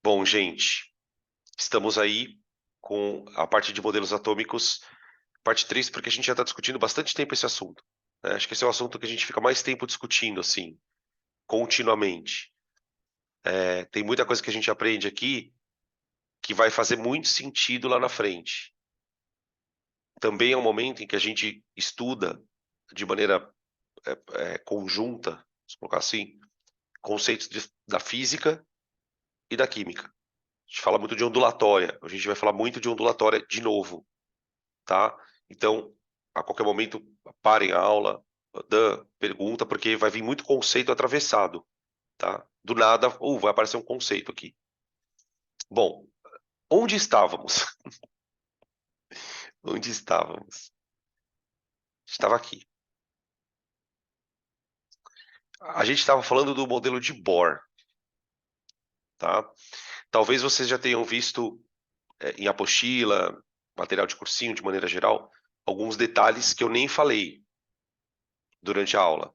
Bom, gente, estamos aí com a parte de modelos atômicos, parte 3, porque a gente já está discutindo bastante tempo esse assunto, né? Acho que esse é o assunto que a gente fica mais tempo discutindo, assim, continuamente. Tem muita coisa que a gente aprende aqui que vai fazer muito sentido lá na frente. Também é um momento em que a gente estuda de maneira conjunta, vamos colocar assim, conceitos da física e da química. A gente fala muito de ondulatória, a gente vai falar muito de ondulatória de novo, tá? Então, a qualquer momento, parem a aula, pergunta, porque vai vir muito conceito atravessado, tá? Do nada, vai aparecer um conceito aqui. Bom, onde estávamos? Onde estávamos? Estava aqui. A gente estava falando do modelo de Bohr, tá? Talvez vocês já tenham visto em apostila, material de cursinho, de maneira geral, alguns detalhes que eu nem falei durante a aula.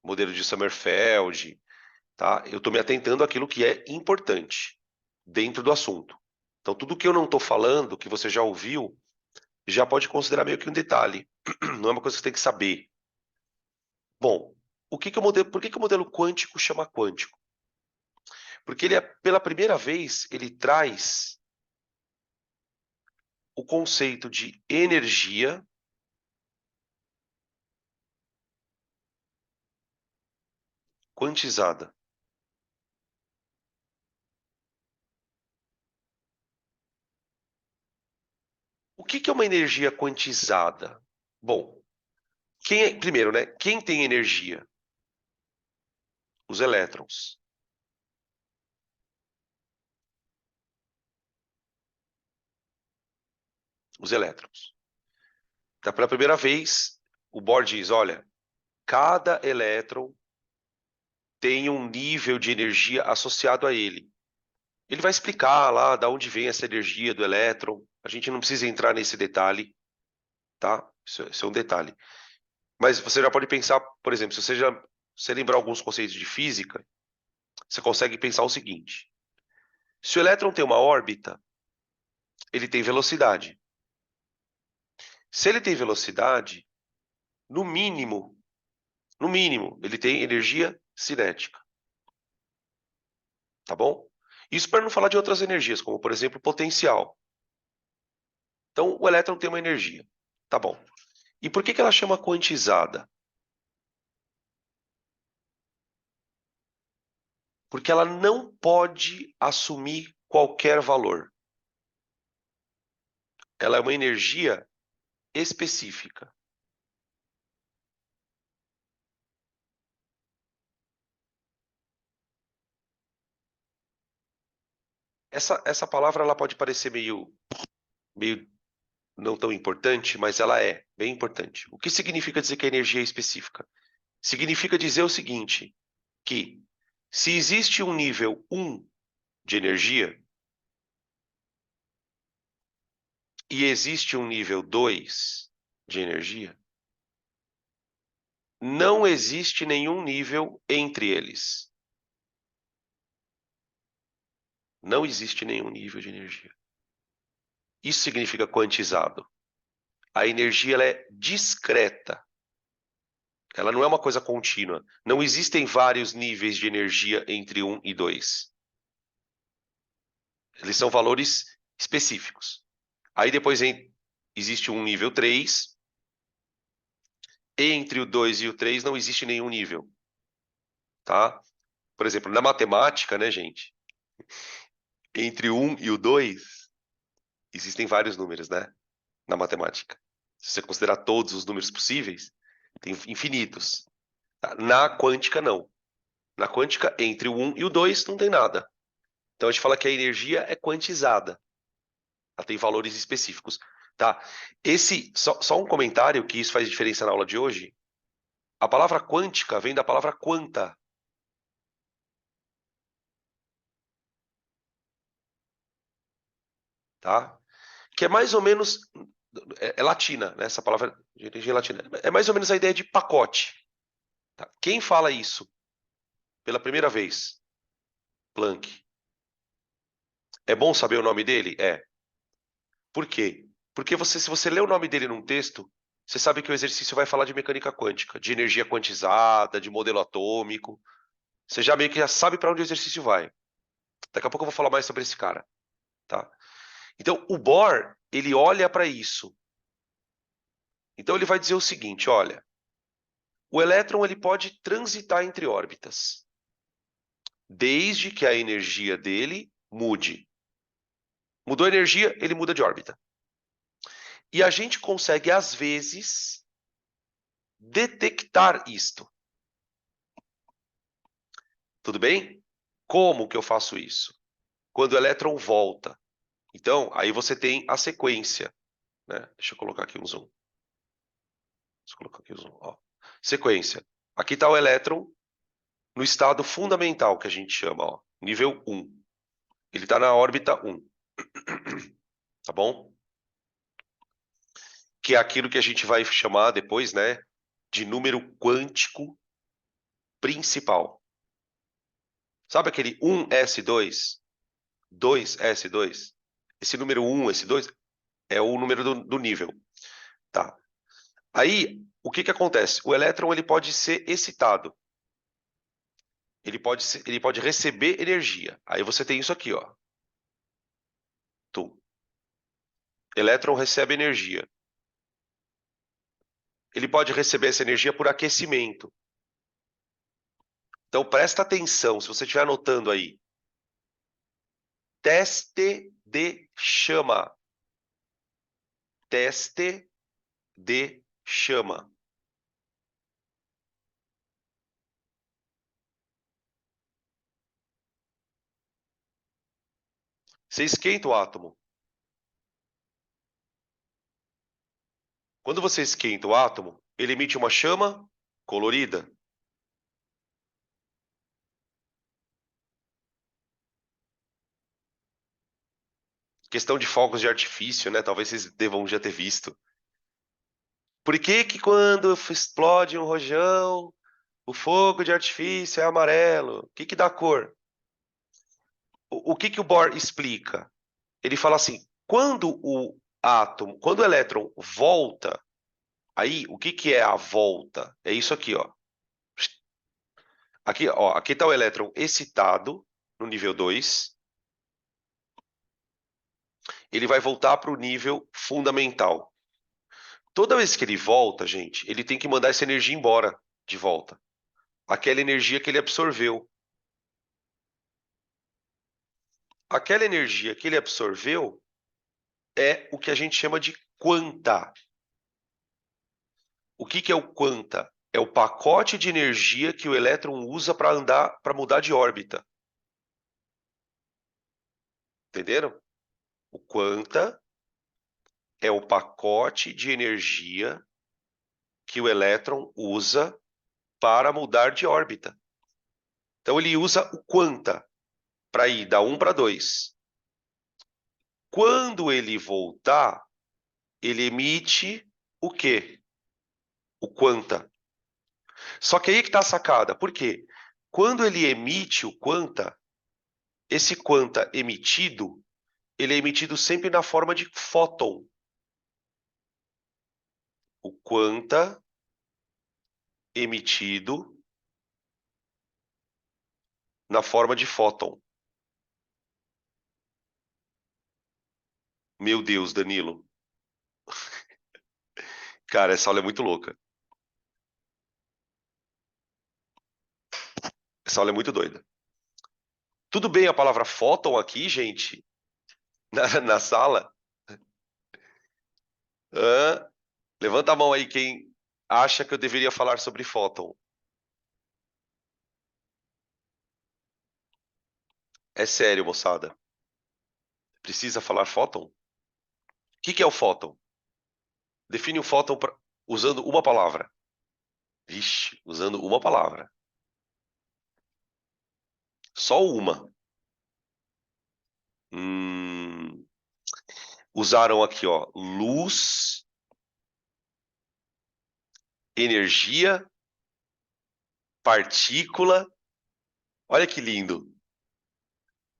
Modelo de Sommerfeld, tá? Eu estou me atentando àquilo que é importante dentro do assunto. Então, tudo que eu não estou falando, que você já ouviu, já pode considerar meio que um detalhe. Não é uma coisa que você tem que saber. Bom, por que que o modelo quântico chama quântico? Porque pela primeira vez, ele traz o conceito de energia quantizada. O que que é uma energia quantizada? Bom, primeiro, né? Quem tem energia? Os elétrons. Os elétrons. Então, pela primeira vez, o Bohr diz: olha, cada elétron tem um nível de energia associado a ele. Ele vai explicar lá de onde vem essa energia do elétron. A gente não precisa entrar nesse detalhe, tá? Isso é um detalhe. Mas você já pode pensar, por exemplo, se você lembrar alguns conceitos de física, você consegue pensar o seguinte: se o elétron tem uma órbita, ele tem velocidade. Se ele tem velocidade, no mínimo, ele tem energia cinética, tá bom? Isso para não falar de outras energias, como por exemplo potencial. Então, o elétron tem uma energia, tá bom? E por que que ela chama quantizada? Porque ela não pode assumir qualquer valor. Ela é uma energia específica. Essa palavra ela pode parecer meio não tão importante, mas ela é bem importante. O que significa dizer que a energia é específica? Significa dizer o seguinte, que se existe um nível 1 de energia e existe um nível 2 de energia, não existe nenhum nível entre eles. Não existe nenhum nível de energia. Isso significa quantizado. A energia ela é discreta. Ela não é uma coisa contínua. Não existem vários níveis de energia entre 1 e 2. Eles são valores específicos. Aí depois existe um nível 3. Entre o 2 e o 3 não existe nenhum nível, tá? Por exemplo, na matemática, né, gente? Entre o 1 e o 2 existem vários números, né? Na matemática. Se você considerar todos os números possíveis, tem infinitos. Tá? Na quântica, não. Na quântica, entre o 1 e o 2 não tem nada. Então a gente fala que a energia é quantizada. Ela tem valores específicos. Tá? Só um comentário que isso faz diferença na aula de hoje. A palavra quântica vem da palavra quanta. Tá? Que é mais ou menos. É latina, né? Essa palavra de origem latina. É mais ou menos a ideia de pacote. Tá? Quem fala isso pela primeira vez? Planck. É bom saber o nome dele? É. Por quê? Porque se você lê o nome dele num texto, você sabe que o exercício vai falar de mecânica quântica, de energia quantizada, de modelo atômico. Você já meio que já sabe para onde o exercício vai. Daqui a pouco eu vou falar mais sobre esse cara, tá? Então, o Bohr, ele olha para isso. Então, ele vai dizer o seguinte, olha, o elétron ele pode transitar entre órbitas, desde que a energia dele mude. Mudou a energia, ele muda de órbita. E a gente consegue, às vezes, detectar isto. Tudo bem? Como que eu faço isso? Quando o elétron volta. Então, aí você tem a sequência, né? Deixa eu colocar aqui um zoom. Deixa eu colocar aqui um zoom. Ó. Sequência. Aqui está o elétron no estado fundamental, que a gente chama, ó, nível 1. Ele está na órbita 1, tá bom? Que é aquilo que a gente vai chamar depois, né, de número quântico principal. Sabe aquele 1s2, 2s2? Esse número 1, esse 2, é o número do nível, tá? Aí, o que que acontece? O elétron ele pode ser excitado. Ele pode receber energia. Aí você tem isso aqui, ó. Tum. Elétron recebe energia. Ele pode receber essa energia por aquecimento. Então presta atenção, se você estiver anotando aí. Teste de chama. Teste de chama. Você esquenta o átomo. Quando você esquenta o átomo, ele emite uma chama colorida. Questão de fogos de artifício, né? Talvez vocês devam já ter visto. Por que que quando explode um rojão, o fogo de artifício é amarelo? O que que dá cor? O que que o Bohr explica? Ele fala assim, quando o elétron volta, aí o que que é a volta? É isso aqui, ó. Aqui está o elétron excitado no nível 2. Ele vai voltar para o nível fundamental. Toda vez que ele volta, gente, ele tem que mandar essa energia embora de volta. Aquela energia que ele absorveu. Aquela energia que ele absorveu é o que a gente chama de quanta. O que que é o quanta? É o pacote de energia que o elétron usa para andar, para mudar de órbita. Entenderam? O quanta é o pacote de energia que o elétron usa para mudar de órbita. Então ele usa o quanta para ir da 1 para 2. Quando ele voltar, ele emite o quê? O quanta. Só que aí que está a sacada. Por quê? Quando ele emite o quanta, esse quanta emitido, ele é emitido sempre na forma de fóton. O quanta emitido na forma de fóton. Meu Deus, Danilo. Cara, essa aula é muito louca. Essa aula é muito doida. Tudo bem a palavra fóton aqui, gente? Na sala? Hã? Levanta a mão aí quem acha que eu deveria falar sobre fóton. É sério, moçada. Precisa falar fóton? O que é o fóton? Define o fóton usando uma palavra. Vixe, usando uma palavra. Só uma. Hum, usaram aqui, ó, luz, energia, partícula. Olha que lindo.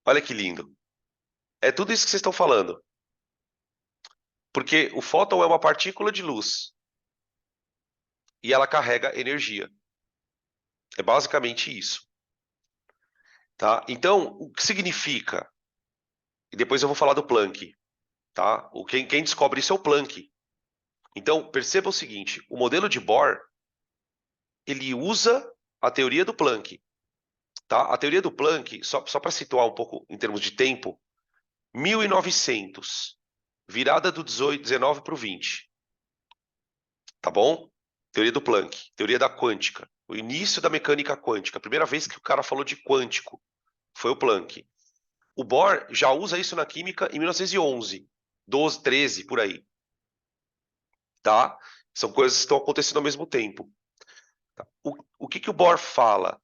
Olha que lindo. É tudo isso que vocês estão falando. Porque o fóton é uma partícula de luz e ela carrega energia. É basicamente isso, tá? Então, o que significa? E depois eu vou falar do Planck, tá? Quem descobre isso é o Planck. Então, perceba o seguinte, o modelo de Bohr, ele usa a teoria do Planck, tá? A teoria do Planck, só para situar um pouco em termos de tempo, 1900, virada do 19 para o 20, tá bom? Teoria do Planck, teoria da quântica, o início da mecânica quântica, a primeira vez que o cara falou de quântico foi o Planck. O Bohr já usa isso na química em 1911, 12, 13, por aí, tá? São coisas que estão acontecendo ao mesmo tempo. O que o Bohr fala?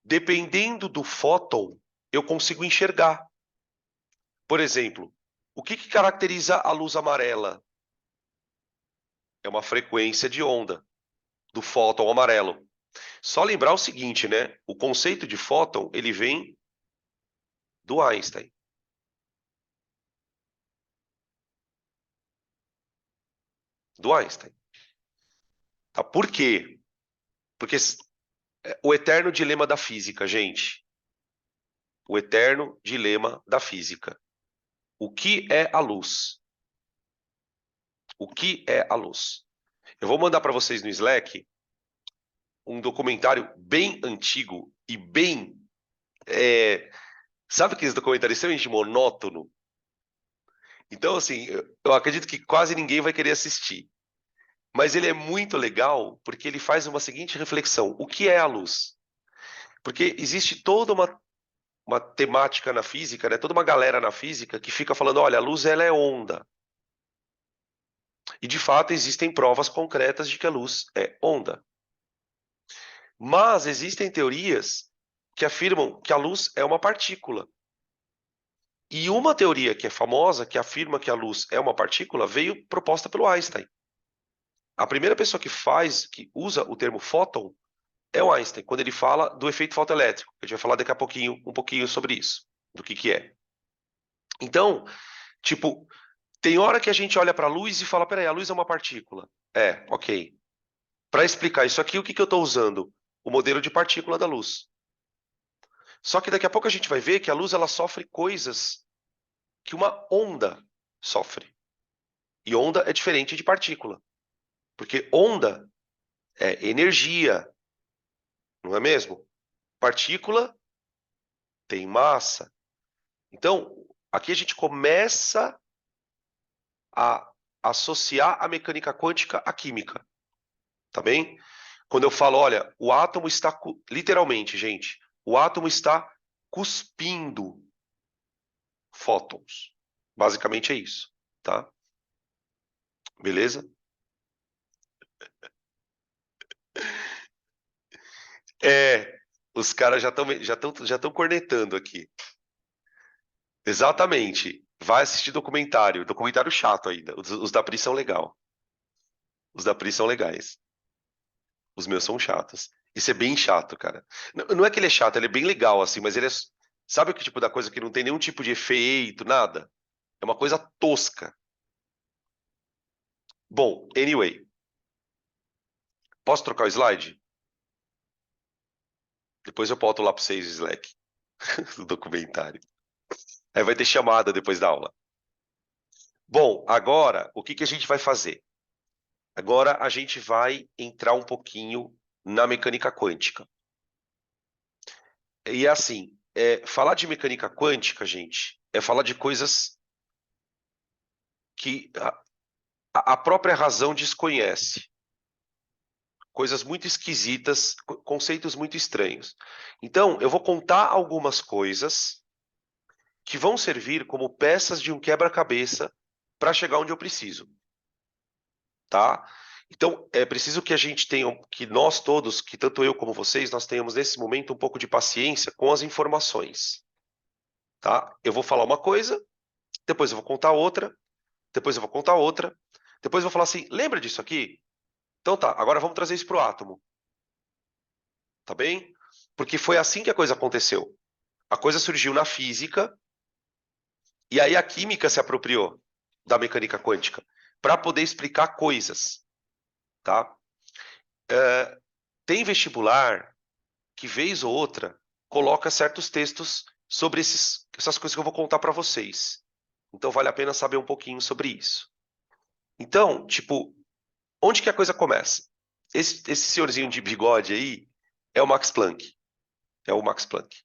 Dependendo do fóton, eu consigo enxergar. Por exemplo, o que caracteriza a luz amarela? É uma frequência de onda do fóton amarelo. Só lembrar o seguinte, né? O conceito de fóton, ele vem do Einstein. Do Einstein. Tá? Por quê? Porque o eterno dilema da física, gente. O eterno dilema da física. O que é a luz? O que é a luz? Eu vou mandar para vocês no Slack um documentário bem antigo e bem... sabe aqueles documentários extremamente monótono? Então, assim, eu acredito que quase ninguém vai querer assistir. Mas ele é muito legal porque ele faz uma seguinte reflexão. O que é a luz? Porque existe toda uma temática na física, né? Toda uma galera na física que fica falando, olha, a luz ela é onda. E de fato existem provas concretas de que a luz é onda. Mas existem teorias que afirmam que a luz é uma partícula. E uma teoria que é famosa, que afirma que a luz é uma partícula, veio proposta pelo Einstein. A primeira pessoa que usa o termo fóton é o Einstein, quando ele fala do efeito fotoelétrico. A gente vai falar daqui a pouquinho, um pouquinho sobre isso, do que é. Então, tipo, tem hora que a gente olha para a luz e fala, peraí, a luz é uma partícula. É, ok. Para explicar isso aqui, o que eu estou usando? O modelo de partícula da luz. Só que daqui a pouco a gente vai ver que a luz ela sofre coisas que uma onda sofre. E onda é diferente de partícula. Porque onda é energia, não é mesmo? Partícula tem massa. Então, aqui a gente começa a associar a mecânica quântica à química, tá bem? Quando eu falo, olha, o átomo está, literalmente, gente, o átomo está cuspindo fótons. Basicamente é isso, tá? Beleza? É, os caras já estão cornetando aqui. Exatamente. Vai assistir documentário chato ainda. Os da Pri são legal. Os da Pri são legais. Os meus são chatos. Isso é bem chato, cara. Não é que ele é chato, ele é bem legal, assim, mas ele é. Sabe o que tipo da coisa que não tem nenhum tipo de efeito, nada? É uma coisa tosca. Bom, anyway. Posso trocar o slide? Depois eu boto lá pra vocês o Slack do documentário. Aí vai ter chamada depois da aula. Bom, agora, o que a gente vai fazer? Agora a gente vai entrar um pouquinho na mecânica quântica. E assim, falar de mecânica quântica, gente, é falar de coisas que a própria razão desconhece. Coisas muito esquisitas, conceitos muito estranhos. Então, eu vou contar algumas coisas que vão servir como peças de um quebra-cabeça para chegar onde eu preciso, tá? Então, é preciso que a gente tenha, que nós todos, que tanto eu como vocês, nós tenhamos nesse momento um pouco de paciência com as informações, tá? Eu vou falar uma coisa, depois eu vou contar outra, depois eu vou contar outra, depois eu vou falar assim, lembra disso aqui? Então tá, agora vamos trazer isso para o átomo, tá bem? Porque foi assim que a coisa aconteceu. A coisa surgiu na física E aí a química se apropriou da mecânica quântica para poder explicar coisas, tá? Tem vestibular que, vez ou outra, coloca certos textos sobre essas coisas que eu vou contar para vocês. Então vale a pena saber um pouquinho sobre isso. Então, tipo, onde que a coisa começa? Esse senhorzinho de bigode aí é o Max Planck. É o Max Planck,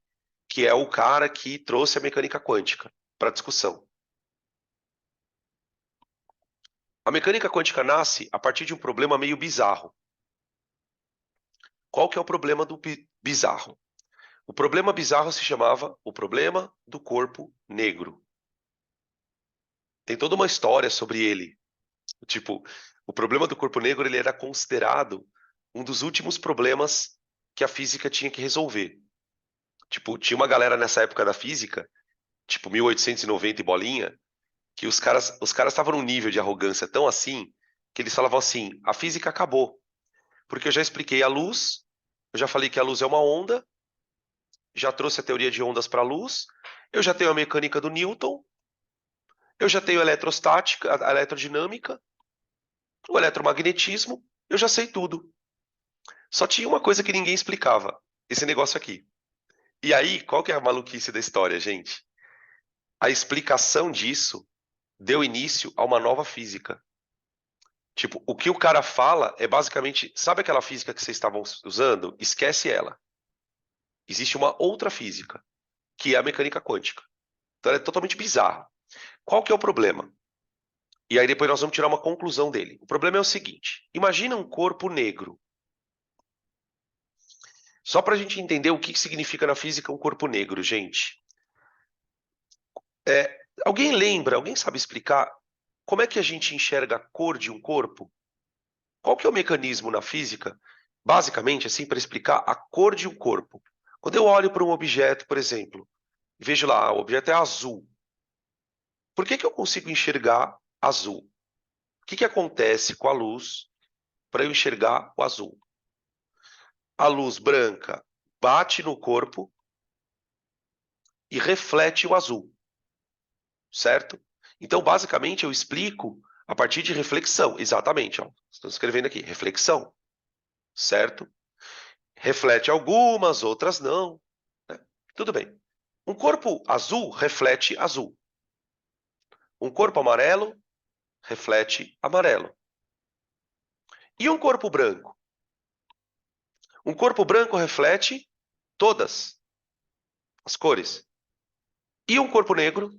que é o cara que trouxe a mecânica quântica para discussão. A mecânica quântica nasce a partir de um problema meio bizarro. Qual que é o problema do bizarro? O problema bizarro se chamava o problema do corpo negro. Tem toda uma história sobre ele. Tipo, o problema do corpo negro ele era considerado um dos últimos problemas que a física tinha que resolver. Tipo, tinha uma galera nessa época da física, tipo 1890 e bolinha, que os caras estavam num nível de arrogância tão assim que eles falavam assim: a física acabou, porque eu já expliquei a luz, eu já falei que a luz é uma onda, já trouxe a teoria de ondas para a luz, eu já tenho a mecânica do Newton, eu já tenho a eletrostática, a eletrodinâmica, o eletromagnetismo, eu já sei tudo. Só tinha uma coisa que ninguém explicava, esse negócio aqui. E aí, qual que é a maluquice da história, gente? A explicação disso deu início a uma nova física. Tipo, o que o cara fala é basicamente, sabe aquela física que vocês estavam usando? Esquece ela. Existe uma outra física, que é a mecânica quântica. Então ela é totalmente bizarra. Qual que é o problema? E aí depois nós vamos tirar uma conclusão dele. O problema é o seguinte: imagina um corpo negro. Só para a gente entender o que significa na física um corpo negro, gente. Alguém lembra, alguém sabe explicar como é que a gente enxerga a cor de um corpo? Qual que é o mecanismo na física, basicamente, assim, para explicar a cor de um corpo? Quando eu olho para um objeto, por exemplo, e vejo lá, o objeto é azul. Por que que eu consigo enxergar azul? O que que acontece com a luz para eu enxergar o azul? A luz branca bate no corpo e reflete o azul, certo? Então, basicamente, eu explico a partir de reflexão. Exatamente, ó. Estou escrevendo aqui, reflexão, certo? Reflete algumas, outras não, né? Tudo bem. Um corpo azul reflete azul. Um corpo amarelo reflete amarelo. E um corpo branco? Um corpo branco reflete todas as cores. E um corpo negro?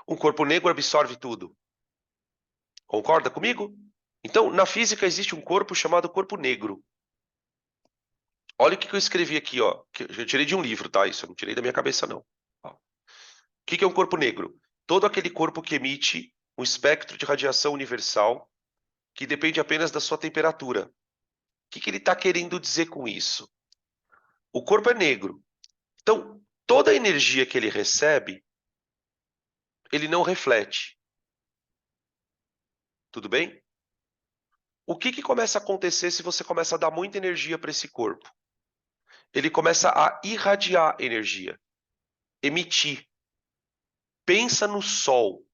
Um corpo negro absorve tudo. Concorda comigo? Então, na física existe um corpo chamado corpo negro. Olha o que eu escrevi aqui, ó. Que eu tirei de um livro, tá? Isso eu não tirei da minha cabeça, não. Ó. O que é um corpo negro? Todo aquele corpo que emite um espectro de radiação universal que depende apenas da sua temperatura. O que ele está querendo dizer com isso? O corpo é negro. Então, toda a energia que ele recebe, ele não reflete. Tudo bem? O que começa a acontecer se você começa a dar muita energia para esse corpo? Ele começa a irradiar energia, emitir. Pensa no Sol.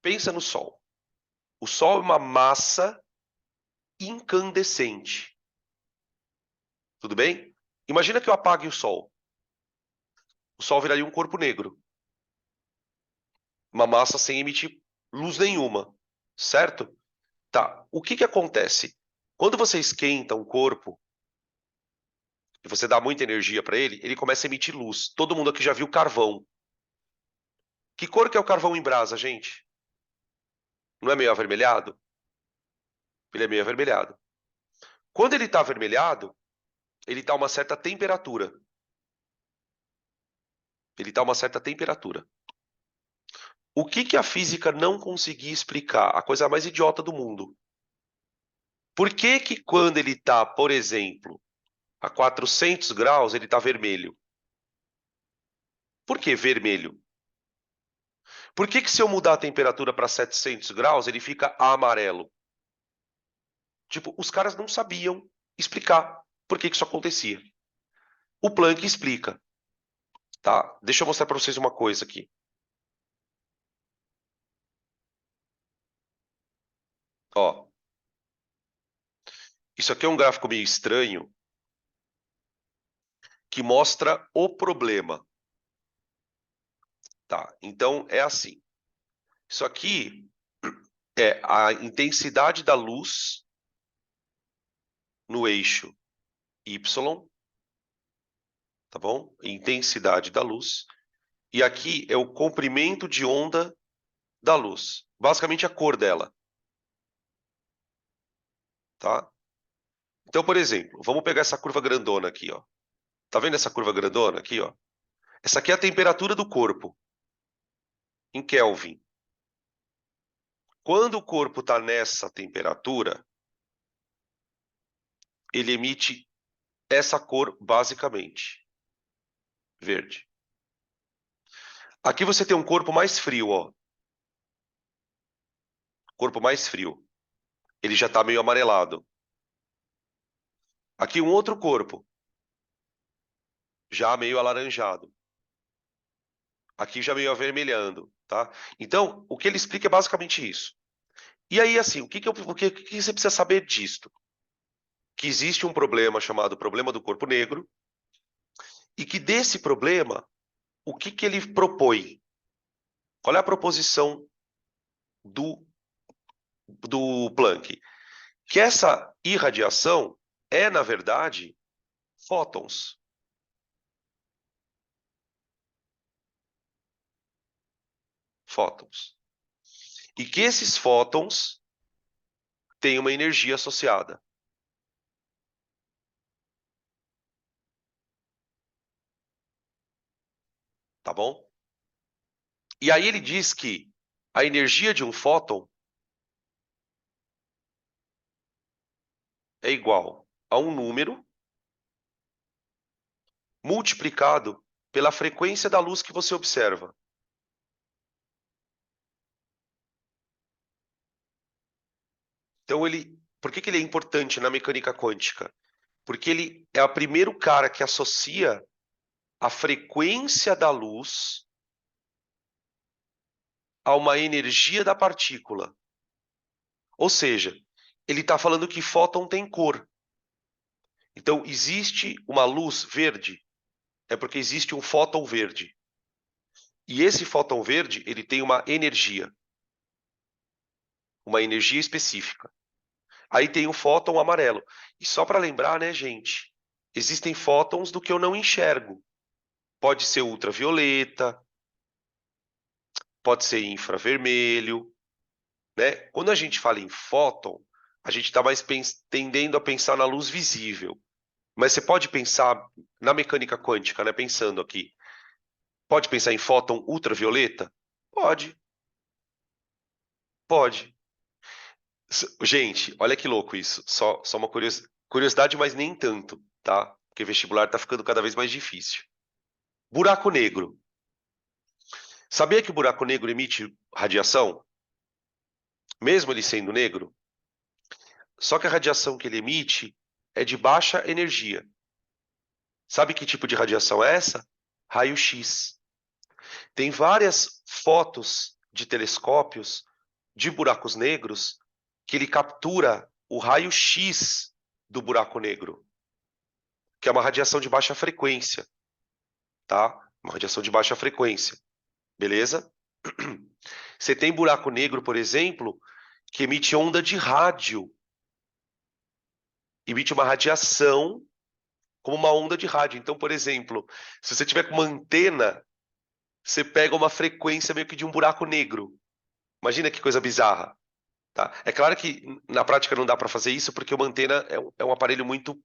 Pensa no Sol. O Sol é uma massa incandescente. Tudo bem? Imagina que eu apague o Sol. O Sol viraria um corpo negro. Uma massa sem emitir luz nenhuma. Certo? Tá. O que acontece? Quando você esquenta um corpo e você dá muita energia para ele, ele começa a emitir luz. Todo mundo aqui já viu carvão. Que cor que é o carvão em brasa, gente? Não é meio avermelhado? Ele é meio avermelhado. Quando ele está avermelhado, ele está a uma certa temperatura. Ele está a uma certa temperatura. O que a física não conseguia explicar? A coisa mais idiota do mundo. Por que quando ele está, por exemplo, a 400 graus, ele está vermelho? Por que vermelho? Por que se eu mudar a temperatura para 700 graus, ele fica amarelo? Tipo, os caras não sabiam explicar por que isso acontecia. O Planck explica, tá? Deixa eu mostrar para vocês uma coisa aqui. Ó, isso aqui é um gráfico meio estranho que mostra o problema, tá? Então é assim. Isso aqui é a intensidade da luz no eixo Y, tá bom? Intensidade da luz. E aqui é o comprimento de onda da luz. Basicamente a cor dela, tá? Então, por exemplo, vamos pegar essa curva grandona aqui, ó. Tá vendo essa curva grandona aqui, ó? Essa aqui é a temperatura do corpo, em Kelvin. Quando o corpo está nessa temperatura, ele emite essa cor basicamente, verde. Aqui você tem um corpo mais frio, ó. Corpo mais frio. Ele já está meio amarelado. Aqui um outro corpo, já meio alaranjado. Aqui já meio avermelhando, tá? Então, o que ele explica é basicamente isso. E aí, assim, o que você precisa saber disto? Que existe um problema chamado problema do corpo negro, e que desse problema, o que ele propõe? Qual é a proposição do Planck? Que essa irradiação é, na verdade, fótons. Fótons. E que esses fótons têm uma energia associada. Tá bom? E aí ele diz que a energia de um fóton é igual a um número multiplicado pela frequência da luz que você observa. Então por que ele é importante na mecânica quântica? Porque ele é o primeiro cara que associa a frequência da luz a uma energia da partícula. Ou seja, ele está falando que fóton tem cor. Então, existe uma luz verde, é porque existe um fóton verde. E esse fóton verde, ele tem uma energia específica. Aí tem o fóton amarelo. E só para lembrar, né, gente, existem fótons do que eu não enxergo. Pode ser ultravioleta, pode ser infravermelho, né? Quando a gente fala em fóton, a gente está mais tendendo a pensar na luz visível. Mas você pode pensar na mecânica quântica, né? Pensando aqui. Pode pensar em fóton ultravioleta? Pode, pode. Gente, olha que louco isso. Só uma curiosidade, mas nem tanto, tá? Porque vestibular tá ficando cada vez mais difícil. Buraco negro. Sabia que o buraco negro emite radiação? Mesmo ele sendo negro? Só que a radiação que ele emite é de baixa energia. Sabe que tipo de radiação é essa? Raio-X. Tem várias fotos de telescópios de buracos negros que ele captura o raio-X do buraco negro, que é uma radiação de baixa frequência, tá? Uma radiação de baixa frequência, beleza? Você tem buraco negro, por exemplo, que emite onda de rádio, emite uma radiação como uma onda de rádio. Então, por exemplo, se você tiver com uma antena, você pega uma frequência meio que de um buraco negro. Imagina que coisa bizarra, tá? É claro que na prática não dá para fazer isso porque uma antena é um aparelho muito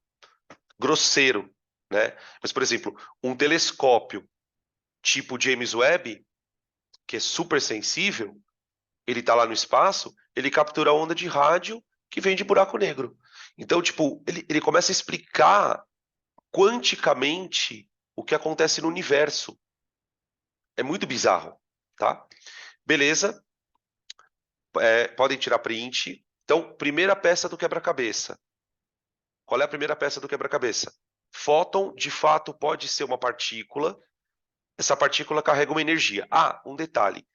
grosseiro, né? Mas, por exemplo, um telescópio tipo James Webb, que é super sensível, ele está lá no espaço, ele captura a onda de rádio que vem de buraco negro. Então, tipo, ele começa a explicar quanticamente o que acontece no universo. É muito bizarro, tá? Beleza, podem tirar print. Então, primeira peça do quebra-cabeça. Qual é a primeira peça do quebra-cabeça? Fóton, de fato, pode ser uma partícula. Essa partícula carrega uma energia. Ah, um detalhe.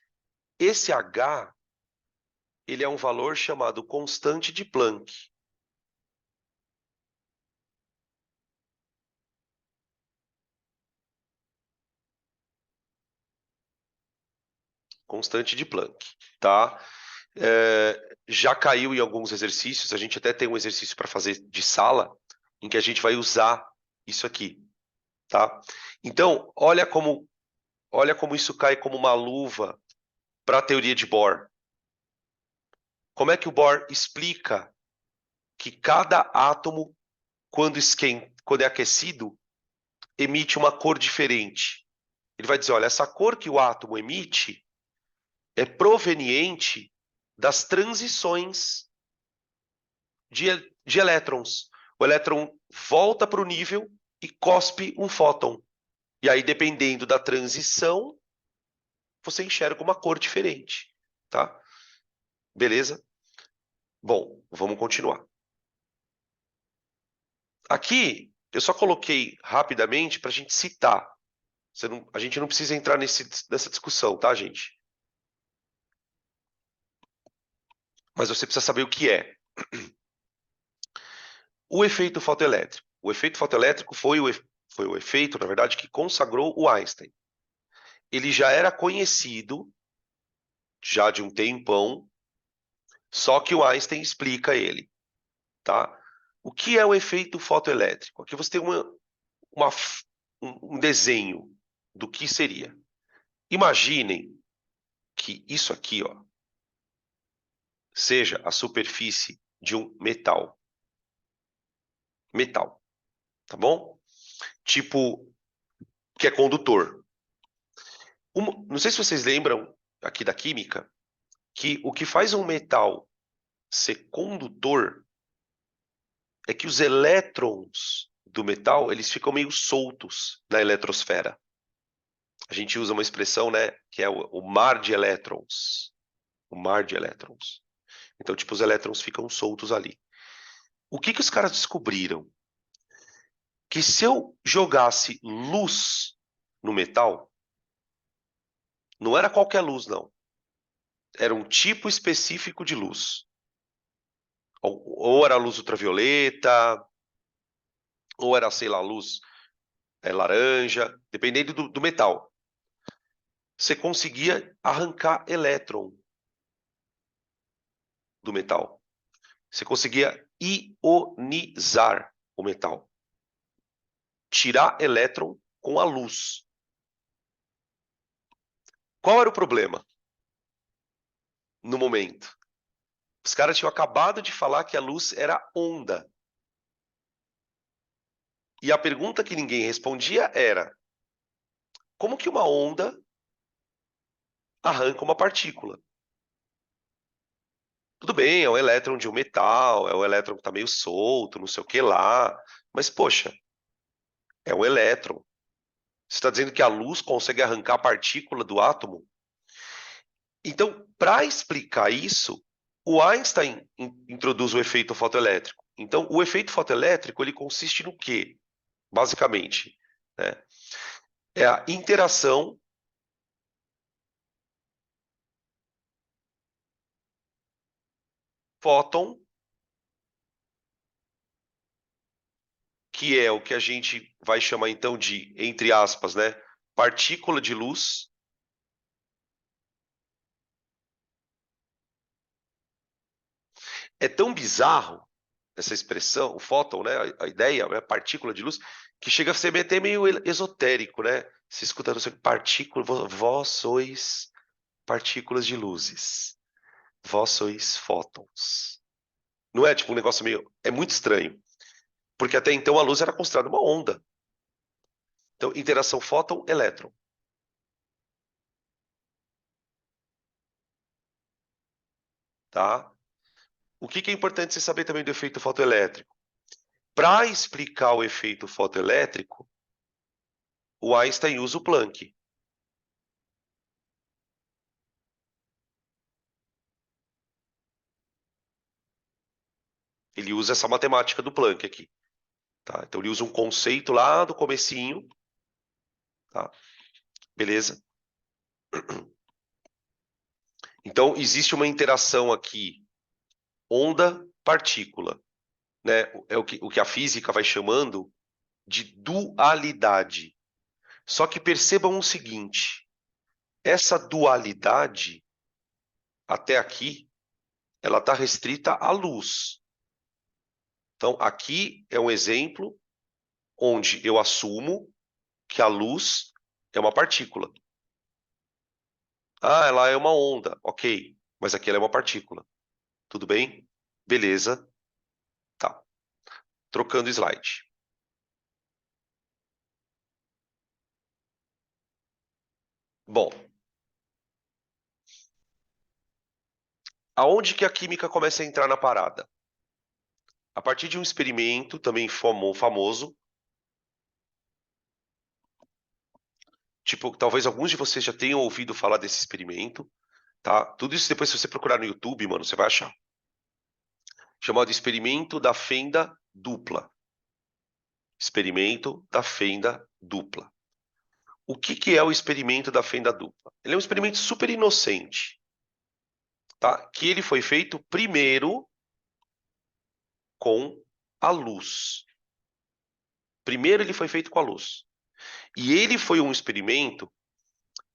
Esse H, ele é um valor chamado constante de Planck. Constante de Planck, tá? Já caiu em alguns exercícios, a gente até tem um exercício para fazer de sala, em que a gente vai usar isso aqui, tá? Então, olha como isso cai como uma luva para a teoria de Bohr. Como é que o Bohr explica que cada átomo, quando é aquecido, emite uma cor diferente? Ele vai dizer, olha, essa cor que o átomo emite é proveniente das transições de elétrons. O elétron volta para o nível e cospe um fóton. E aí, dependendo da transição, você enxerga uma cor diferente, tá? Beleza? Bom, vamos continuar. Aqui, eu só coloquei rapidamente para a gente citar. A gente não precisa entrar nessa discussão, tá, gente? Mas você precisa saber o que é. O efeito fotoelétrico. O efeito fotoelétrico foi o efeito, na verdade, que consagrou o Einstein. Ele já era conhecido, já de um tempão, só que o Einstein explica ele, tá? O que é o efeito fotoelétrico? Aqui você tem uma, um desenho do que seria. Imaginem que isso aqui, ó, seja a superfície de um metal. Metal, tá bom? Tipo, que é condutor. Não sei se vocês lembram aqui da química, que o que faz um metal ser condutor é que os elétrons do metal, eles ficam meio soltos na eletrosfera. A gente usa uma expressão, né, que é o mar de elétrons. O mar de elétrons. Então, tipo, os elétrons ficam soltos ali. O que os caras descobriram? Que se eu jogasse luz no metal, não era qualquer luz, não. Era um tipo específico de luz. Ou era luz ultravioleta, ou era, sei lá, luz laranja, dependendo do metal. Você conseguia arrancar elétron do metal. Você conseguia ionizar o metal. Tirar elétron com a luz. Qual era o problema no momento? Os caras tinham acabado de falar que a luz era onda. E a pergunta que ninguém respondia era: como que uma onda arranca uma partícula? Tudo bem, é um elétron de um metal, é um elétron que está meio solto, não sei o que lá. Mas, poxa, é um elétron. Você está dizendo que a luz consegue arrancar a partícula do átomo? Então, para explicar isso, o Einstein introduz o efeito fotoelétrico. Então, o efeito fotoelétrico ele consiste no quê? Basicamente, né? É a interação fóton, que é o que a gente vai chamar então de, entre aspas, né, partícula de luz. É tão bizarro essa expressão, o fóton, né, a ideia, a partícula de luz, que chega a ser até meio esotérico, né? Se escuta não sei, partícula, vós sois partículas de luzes, vós sois fótons. Não é tipo um negócio meio, é muito estranho, porque até então a luz era considerada uma onda. Então, interação fóton-elétron, tá? O que é importante você saber também do efeito fotoelétrico? Para explicar o efeito fotoelétrico, o Einstein usa o Planck. Ele usa essa matemática do Planck aqui. Tá? Então ele usa um conceito lá do comecinho, tá? Beleza? Então existe uma interação aqui, onda-partícula, né? É o que a física vai chamando de dualidade. Só que percebam o seguinte, essa dualidade, até aqui, ela está restrita à luz. Então, aqui é um exemplo onde eu assumo que a luz é uma partícula. Ah, ela é uma onda, ok, mas aqui ela é uma partícula. Tudo bem? Beleza. Tá. Trocando slide. Bom, aonde que a química começa a entrar na parada? A partir de um experimento também famoso, tipo, talvez alguns de vocês já tenham ouvido falar desse experimento, tá? Tudo isso depois, se você procurar no YouTube, mano, você vai achar. Chamado experimento da fenda dupla. Experimento da fenda dupla. O que que é o experimento da fenda dupla? Ele é um experimento super inocente, tá? Que ele foi feito primeiro com a luz. Primeiro ele foi feito com a luz. E ele foi um experimento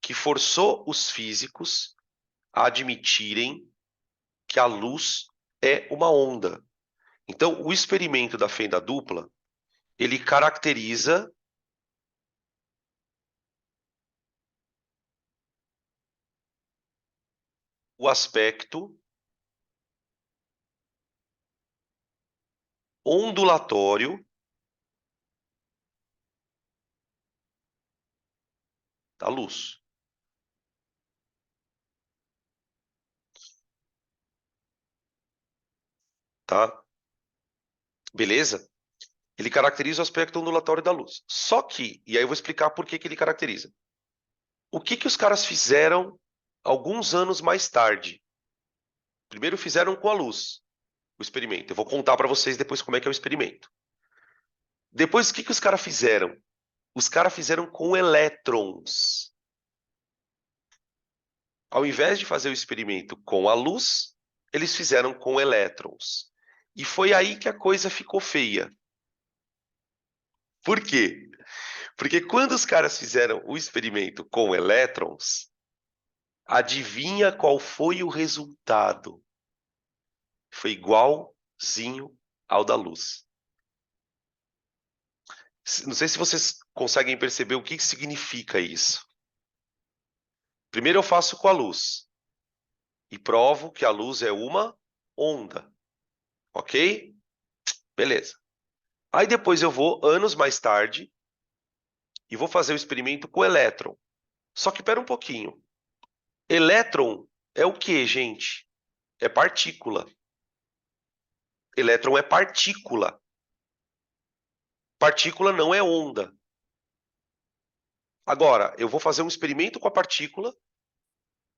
que forçou os físicos a admitirem que a luz é uma onda. Então, o experimento da fenda dupla, ele caracteriza o aspecto ondulatório da luz, tá? Beleza? Ele caracteriza o aspecto ondulatório da luz. Só que, e aí eu vou explicar por que que ele caracteriza. O que que os caras fizeram alguns anos mais tarde? Primeiro fizeram com a luz, o experimento. Eu vou contar para vocês depois como é que é o experimento. Depois, o que que os caras fizeram? Os caras fizeram com elétrons. Ao invés de fazer o experimento com a luz, eles fizeram com elétrons. E foi aí que a coisa ficou feia. Por quê? Porque quando os caras fizeram o experimento com elétrons, adivinha qual foi o resultado? Foi igualzinho ao da luz. Não sei se vocês conseguem perceber o que significa isso. Primeiro eu faço com a luz e provo que a luz é uma onda, ok? Beleza. Aí depois eu vou, anos mais tarde, e vou fazer o experimento com o elétron. Só que pera um pouquinho. Elétron é o que, gente? É partícula. Elétron é partícula. Partícula não é onda. Agora, eu vou fazer um experimento com a partícula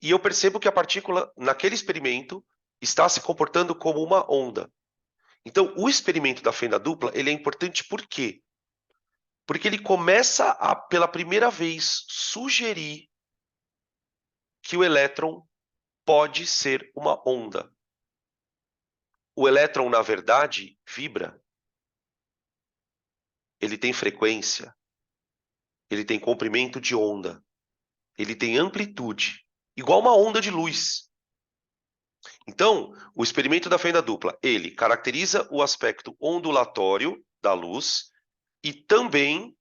e eu percebo que a partícula, naquele experimento, está se comportando como uma onda. Então, o experimento da fenda dupla, ele é importante por quê? Porque ele começa a, pela primeira vez, sugerir que o elétron pode ser uma onda. O elétron, na verdade, vibra. Ele tem frequência. Ele tem comprimento de onda. Ele tem amplitude. Igual uma onda de luz. Então, o experimento da fenda dupla, ele caracteriza o aspecto ondulatório da luz e também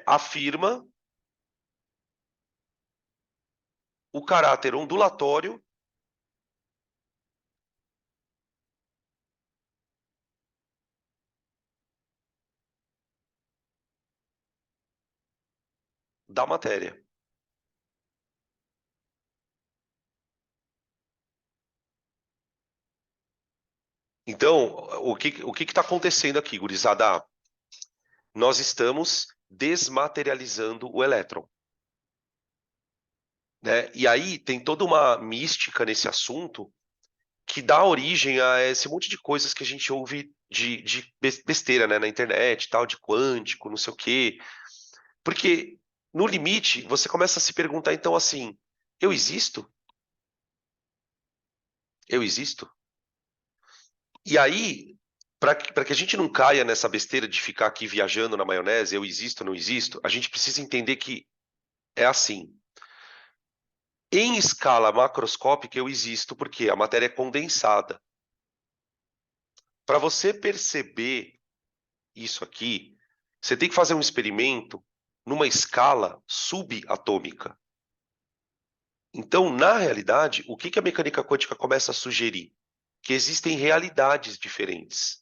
afirma o caráter ondulatório da matéria. Então, o que está acontecendo aqui, gurizada? Nós estamos desmaterializando o elétron. Né? E aí tem toda uma mística nesse assunto, que dá origem a esse monte de coisas que a gente ouve de besteira, né, na internet, tal, de quântico, não sei o quê. Porque, no limite, você começa a se perguntar, então, assim, eu existo? Eu existo? E aí, para que a gente não caia nessa besteira de ficar aqui viajando na maionese, eu existo, não existo, a gente precisa entender que é assim. Em escala macroscópica, eu existo porque a matéria é condensada. Para você perceber isso aqui, você tem que fazer um experimento numa escala subatômica. Então, na realidade, o que a mecânica quântica começa a sugerir? Que existem realidades diferentes.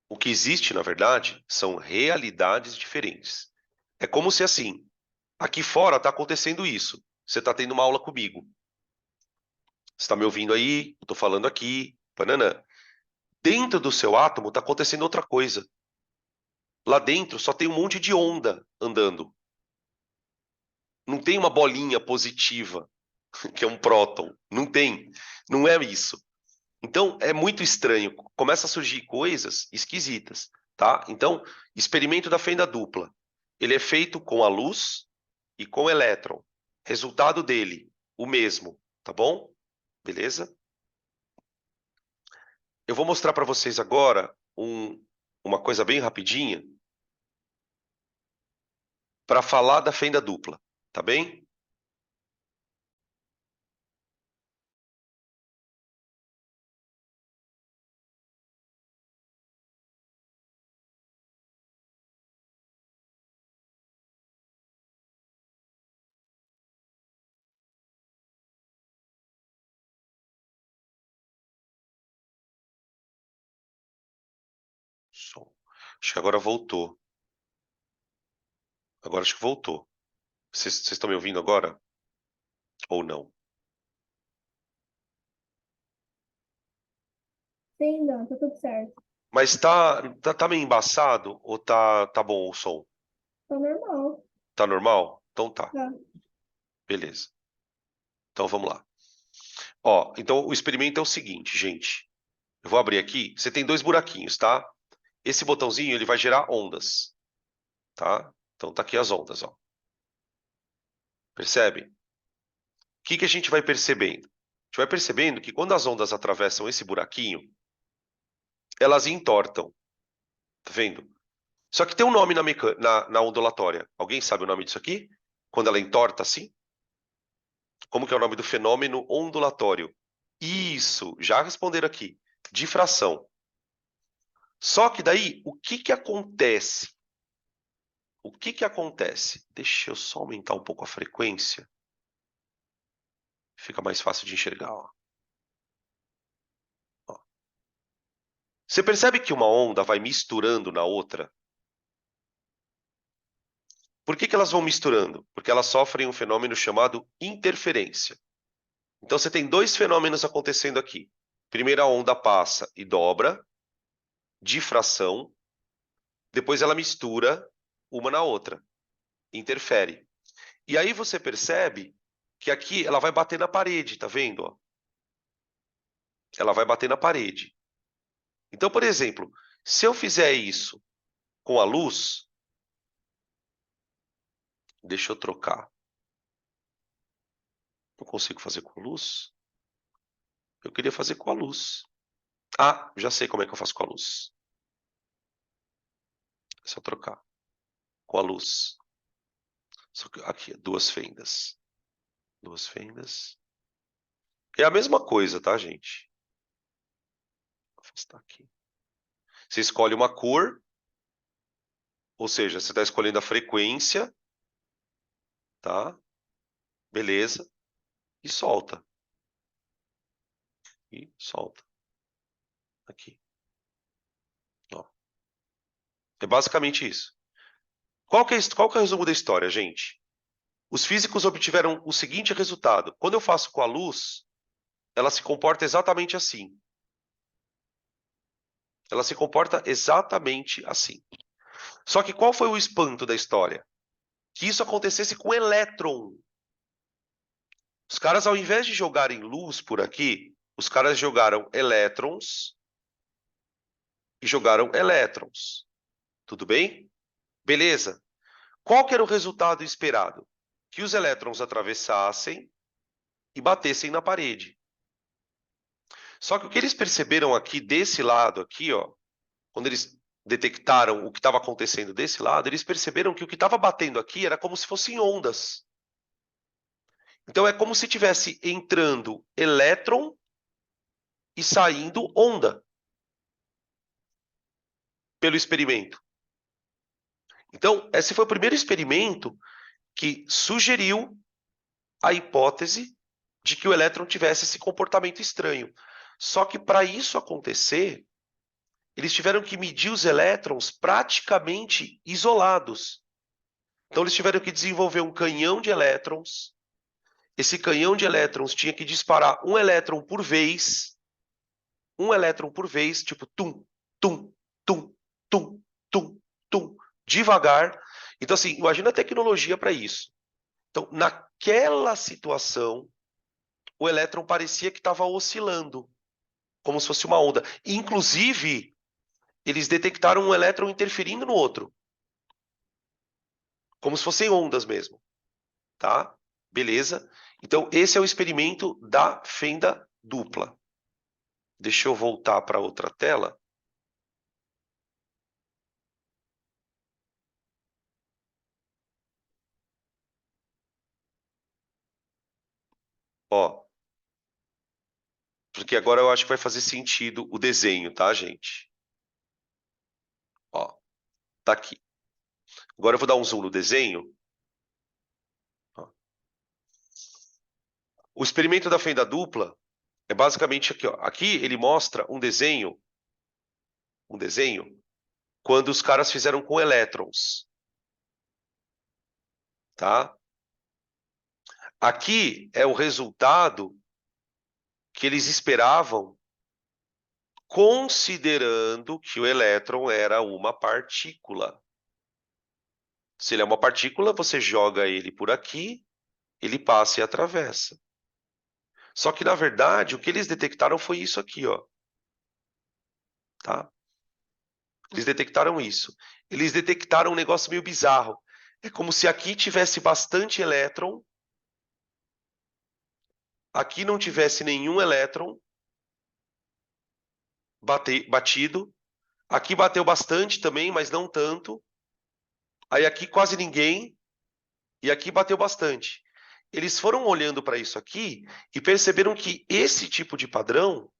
O que existe, na verdade, são realidades diferentes. É como se assim, aqui fora está acontecendo isso. Você está tendo uma aula comigo. Você está me ouvindo aí, eu estou falando aqui, banana. Dentro do seu átomo está acontecendo outra coisa. Lá dentro só tem um monte de onda andando. Não tem uma bolinha positiva, que é um próton. Não tem. Não é isso. Então, é muito estranho. Começa a surgir coisas esquisitas, tá? Então, experimento da fenda dupla. Ele é feito com a luz e com o elétron. Resultado dele, o mesmo, tá bom? Beleza? Eu vou mostrar para vocês agora uma coisa bem rapidinha para falar da fenda dupla, tá bem? Som. Acho que agora voltou. Agora acho que voltou. Vocês estão me ouvindo agora? Ou não? Sim, não, tá tudo certo. Mas tá meio embaçado ou tá bom o som? Tá normal. Tá normal? Então tá. Tá. Beleza. Então vamos lá. Ó, então o experimento é o seguinte, gente. Eu vou abrir aqui. Você tem dois buraquinhos, tá? Esse botãozinho ele vai gerar ondas, tá? Então tá aqui as ondas, ó. Percebe? O que a gente vai percebendo? A gente vai percebendo que quando as ondas atravessam esse buraquinho, elas entortam, tá vendo? Só que tem um nome na ondulatória. Alguém sabe o nome disso aqui? Quando ela entorta assim? Como que é o nome do fenômeno ondulatório? Isso, já responderam aqui. Difração. Só que daí, o que acontece? O que acontece? Deixa eu só aumentar um pouco a frequência. Fica mais fácil de enxergar, ó. Ó. Você percebe que uma onda vai misturando na outra? Por que elas vão misturando? Porque elas sofrem um fenômeno chamado interferência. Então você tem dois fenômenos acontecendo aqui. Primeiro a onda passa e dobra, difração. Depois ela mistura uma na outra, interfere. E aí você percebe que aqui ela vai bater na parede, tá vendo? Ó? Ela vai bater na parede. Então, por exemplo, se eu fizer isso com a luz, deixa eu trocar. Não consigo fazer com luz? Eu queria fazer com a luz. Ah, já sei como é que eu faço com a luz. É só trocar com a luz. Só que aqui, duas fendas. Duas fendas. É a mesma coisa, tá, gente? Vou afastar aqui. Você escolhe uma cor, ou seja, você está escolhendo a frequência, tá? Beleza. E solta. E solta. Aqui. Ó. É basicamente isso. Qual que é o resumo da história, gente? Os físicos obtiveram o seguinte resultado. Quando eu faço com a luz, ela se comporta exatamente assim. Ela se comporta exatamente assim. Só que qual foi o espanto da história? Que isso acontecesse com elétron. Os caras, ao invés de jogarem luz por aqui, os caras jogaram elétrons e jogaram elétrons. Tudo bem? Beleza. Qual que era o resultado esperado? Que os elétrons atravessassem e batessem na parede. Só que o que eles perceberam aqui desse lado aqui, ó, quando eles detectaram o que estava acontecendo desse lado, eles perceberam que o que estava batendo aqui era como se fossem ondas. Então é como se tivesse entrando elétron e saindo onda pelo experimento. Então, esse foi o primeiro experimento que sugeriu a hipótese de que o elétron tivesse esse comportamento estranho. Só que para isso acontecer, eles tiveram que medir os elétrons praticamente isolados. Então, eles tiveram que desenvolver um canhão de elétrons. Esse canhão de elétrons tinha que disparar um elétron por vez, tipo tum, tum, tum, tum, tum, tum, devagar. Então, assim, imagina a tecnologia para isso. Então, naquela situação, o elétron parecia que estava oscilando, como se fosse uma onda. Inclusive, eles detectaram um elétron interferindo no outro, como se fossem ondas mesmo, tá? Beleza? Então, esse é o experimento da fenda dupla. Deixa eu voltar para outra tela. Ó, porque agora eu acho que vai fazer sentido o desenho, tá, gente? Ó, tá aqui. Agora eu vou dar um zoom no desenho. Ó. O experimento da fenda dupla é basicamente aqui, ó. Aqui ele mostra um desenho quando os caras fizeram com elétrons, tá? Aqui é o resultado que eles esperavam, considerando que o elétron era uma partícula. Se ele é uma partícula, você joga ele por aqui, ele passa e atravessa. Só que, na verdade, o que eles detectaram foi isso aqui, ó. Tá? Eles detectaram isso. Eles detectaram um negócio meio bizarro. É como se aqui tivesse bastante elétron, aqui não tivesse nenhum elétron batido, aqui bateu bastante também, mas não tanto. Aí aqui quase ninguém, e aqui bateu bastante. Eles foram olhando para isso aqui e perceberam que esse tipo de padrão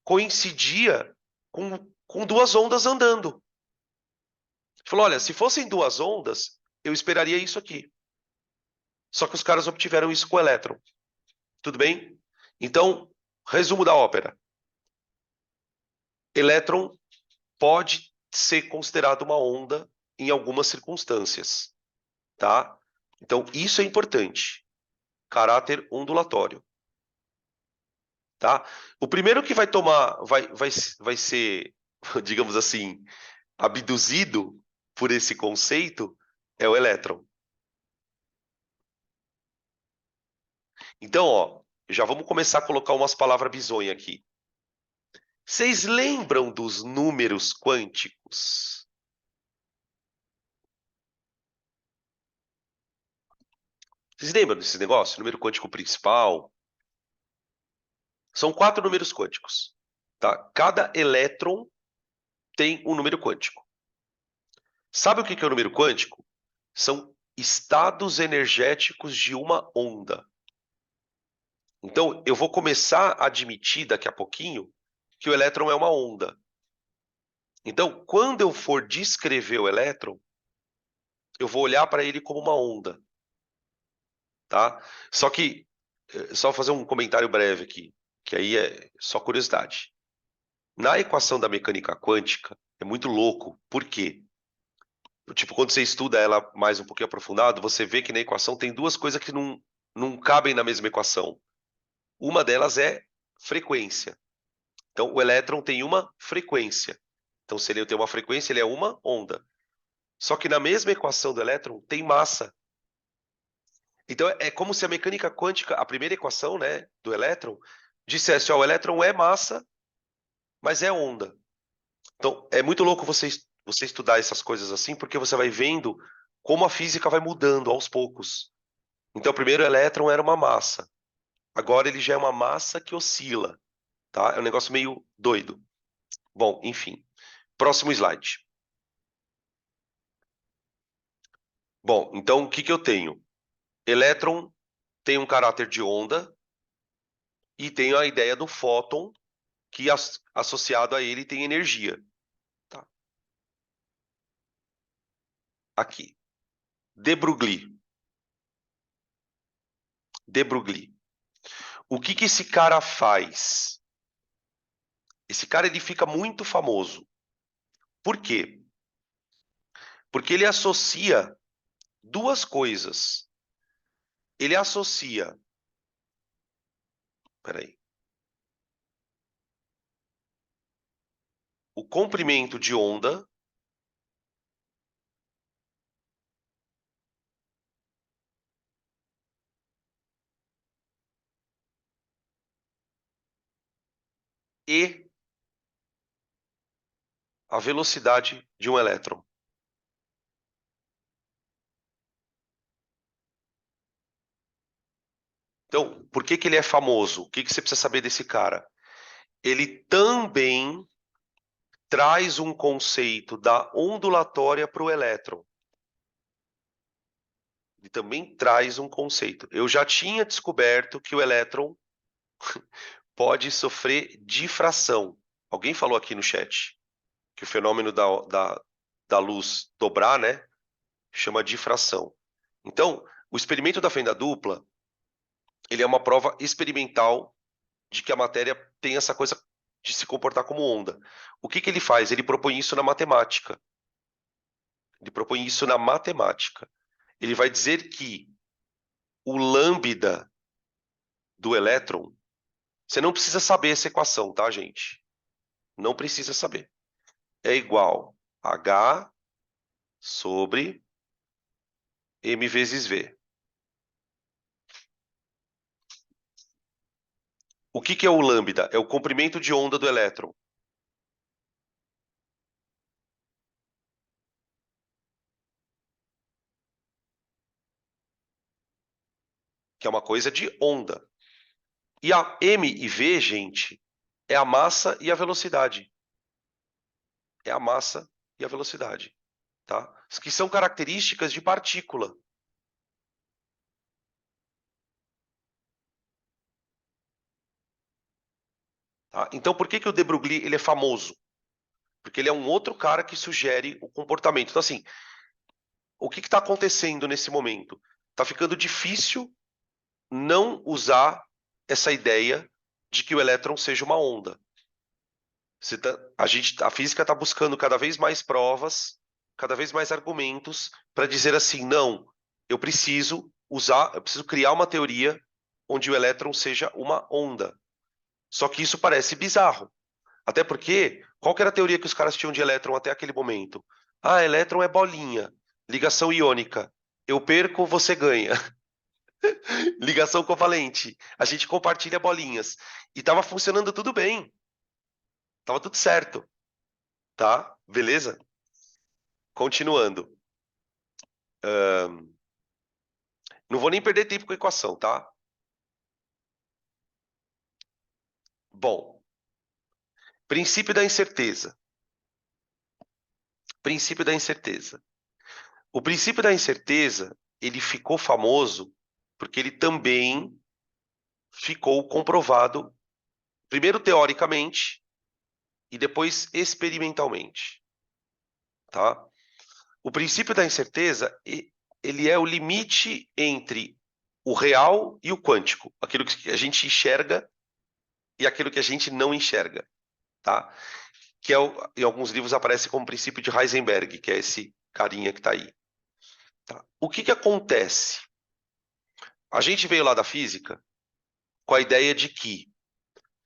coincidia com duas ondas andando. Falou, olha, se fossem duas ondas, eu esperaria isso aqui. Só que os caras obtiveram isso com o elétron. Tudo bem? Então, resumo da ópera. Elétron pode ser considerado uma onda em algumas circunstâncias, tá? Então, isso é importante. Caráter ondulatório, tá? O primeiro que vai tomar, vai ser, digamos assim, abduzido por esse conceito é o elétron. Então, ó, já vamos começar a colocar umas palavras bizonhas aqui. Vocês lembram dos números quânticos? Vocês lembram desse negócio? Número quântico principal? São 4 números quânticos, tá? Cada elétron tem um número quântico. Sabe o que é o número quântico? São estados energéticos de uma onda. Então, eu vou começar a admitir daqui a pouquinho que o elétron é uma onda. Então, quando eu for descrever o elétron, eu vou olhar para ele como uma onda, tá? Só que, só fazer um comentário breve aqui, que aí é só curiosidade. Na equação da mecânica quântica, é muito louco. Por quê? Tipo, quando você estuda ela mais um pouquinho aprofundado, você vê que na equação tem duas coisas que não cabem na mesma equação. Uma delas é frequência. Então, o elétron tem uma frequência. Então, se ele tem uma frequência, ele é uma onda. Só que na mesma equação do elétron tem massa. Então, é como se a mecânica quântica, a primeira equação, né, do elétron, dissesse, ó, o elétron é massa, mas é onda. Então, é muito louco você estudar essas coisas assim, porque você vai vendo como a física vai mudando aos poucos. Então, primeiro o elétron era uma massa. Agora ele já é uma massa que oscila, tá? É um negócio meio doido. Bom, enfim. Próximo slide. Bom, então o que que eu tenho? Elétron tem um caráter de onda e tem a ideia do fóton que associado a ele tem energia, tá? Aqui. De Broglie. De Broglie. O que que esse cara faz? Esse cara ele fica muito famoso. Por quê? Porque ele associa duas coisas. Ele associa, peraí, o comprimento de onda e a velocidade de um elétron. Então, por que que ele é famoso? O que que você precisa saber desse cara? Ele também traz um conceito da ondulatória para o elétron. Ele também traz um conceito. Eu já tinha descoberto que o elétron pode sofrer difração. Alguém falou aqui no chat que o fenômeno da luz dobrar, né, chama difração. Então, o experimento da fenda dupla, ele é uma prova experimental de que a matéria tem essa coisa de se comportar como onda. O que que ele faz? Ele propõe isso na matemática. Ele propõe isso na matemática. Ele vai dizer que o lambda do elétron, você não precisa saber essa equação, tá, gente? Não precisa saber. É igual a H sobre m vezes v. O que que é o lambda? É o comprimento de onda do elétron. Que é uma coisa de onda. E a m e v, gente, é a massa e a velocidade. É a massa e a velocidade, tá? Que são características de partícula. Tá? Então, por que que o de Broglie ele é famoso? Porque ele é um outro cara que sugere o comportamento. Então, assim, o que está acontecendo nesse momento? Está ficando difícil não usar essa ideia de que o elétron seja uma onda. A física está buscando cada vez mais provas, cada vez mais argumentos para dizer assim, não, eu preciso criar uma teoria onde o elétron seja uma onda. Só que isso parece bizarro. Até porque, qual que era a teoria que os caras tinham de elétron até aquele momento? Ah, elétron é bolinha, ligação iônica. Eu perco, você ganha. Ligação covalente. A gente compartilha bolinhas. E estava funcionando tudo bem. Tava tudo certo, tá? Beleza? Continuando. Não vou nem perder tempo com a equação, tá? Bom, princípio da incerteza. Princípio da incerteza. O princípio da incerteza, ele ficou famoso porque ele também ficou comprovado, primeiro teoricamente e depois experimentalmente, tá? O princípio da incerteza, ele é o limite entre o real e o quântico, aquilo que a gente enxerga e aquilo que a gente não enxerga, tá? Que é em alguns livros aparece como princípio de Heisenberg, que é esse carinha que está aí. Tá? O que que acontece? A gente veio lá da física com a ideia de que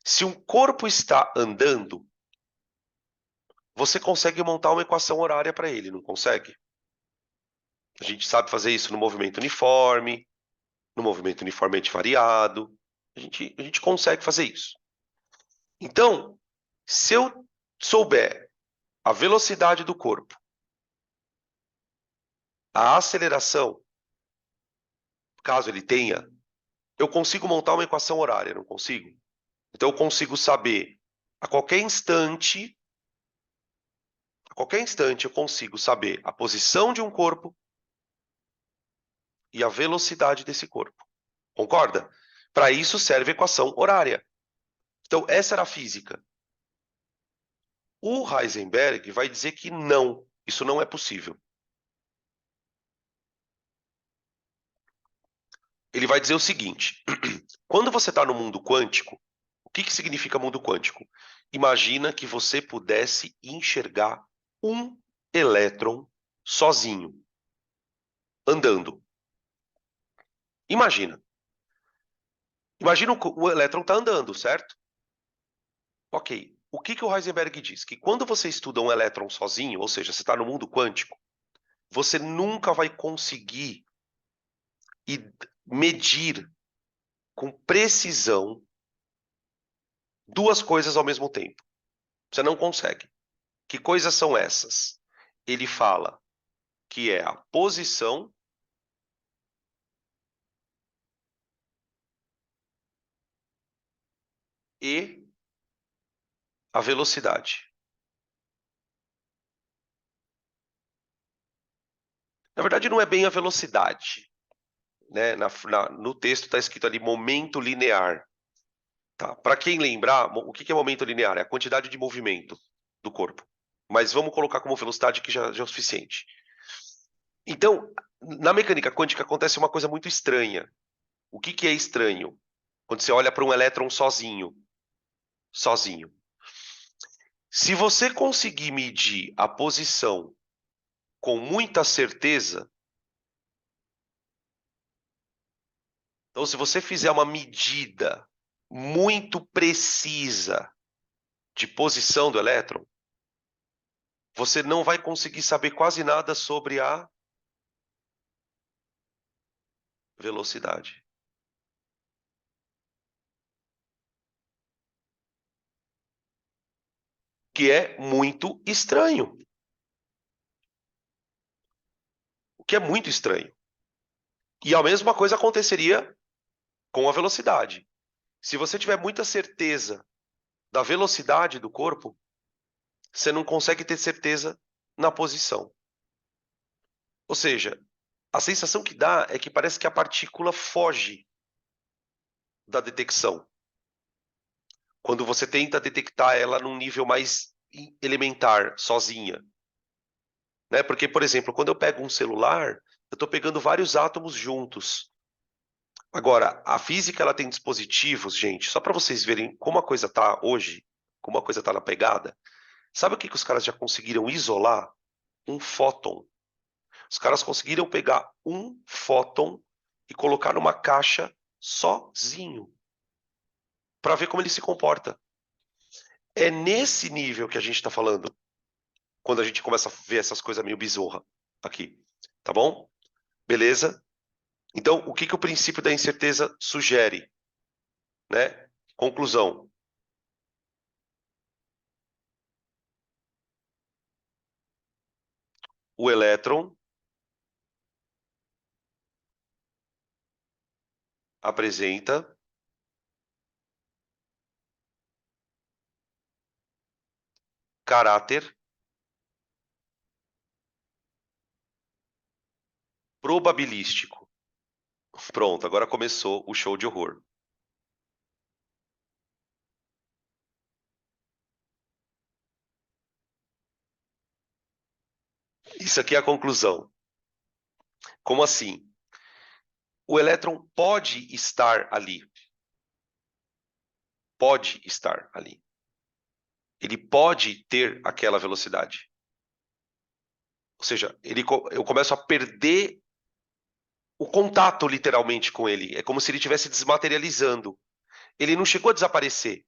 se um corpo está andando, você consegue montar uma equação horária para ele, não consegue? A gente sabe fazer isso no movimento uniforme, no movimento uniformemente variado. A gente consegue fazer isso. Então, se eu souber a velocidade do corpo, a aceleração, caso ele tenha, eu consigo montar uma equação horária, não consigo? Então eu consigo saber a qualquer instante eu consigo saber a posição de um corpo e a velocidade desse corpo. Concorda? Para isso serve a equação horária. Então essa era a física. O Heisenberg vai dizer que não, isso não é possível. Ele vai dizer o seguinte: quando você está no mundo quântico, o que significa mundo quântico? Imagina que você pudesse enxergar um elétron sozinho, andando. Imagina. Imagina o elétron está andando, certo? Ok. O que o Heisenberg diz? Que quando você estuda um elétron sozinho, ou seja, você está no mundo quântico, você nunca vai conseguir medir com precisão duas coisas ao mesmo tempo. Você não consegue. Que coisas são essas? Ele fala que é a posição e a velocidade. Na verdade, não é bem a velocidade, né? No texto está escrito ali momento linear. Tá? Para quem lembrar, o que é momento linear? É a quantidade de movimento do corpo. Mas vamos colocar como velocidade que já é o suficiente. Então, na mecânica quântica acontece uma coisa muito estranha. O que é estranho? Quando você olha para um elétron sozinho. Sozinho. Se você conseguir medir a posição com muita certeza, então se você fizer uma medida muito precisa de posição do elétron, você não vai conseguir saber quase nada sobre a velocidade. Que é muito estranho. O que é muito estranho. E a mesma coisa aconteceria com a velocidade. Se você tiver muita certeza da velocidade do corpo, você não consegue ter certeza na posição. Ou seja, a sensação que dá é que parece que a partícula foge da detecção. Quando você tenta detectar ela num nível mais elementar, sozinha. Né? Porque, por exemplo, quando eu pego um celular, eu estou pegando vários átomos juntos. Agora, a física ela tem dispositivos, gente, só para vocês verem como a coisa tá hoje, como a coisa tá na pegada. Sabe o que os caras já conseguiram isolar? Um fóton. Os caras conseguiram pegar um fóton e colocar numa caixa sozinho, para ver como ele se comporta. É nesse nível que a gente está falando, quando a gente começa a ver essas coisas meio bizarras aqui. Tá bom? Beleza? Então, o que o princípio da incerteza sugere? Né? Conclusão. O elétron apresenta caráter probabilístico. Pronto, agora começou o show de horror. Isso aqui é a conclusão. Como assim? O elétron pode estar ali. Pode estar ali. Ele pode ter aquela velocidade. Ou seja, eu começo a perder o contato literalmente com ele. É como se ele estivesse desmaterializando. Ele não chegou a desaparecer,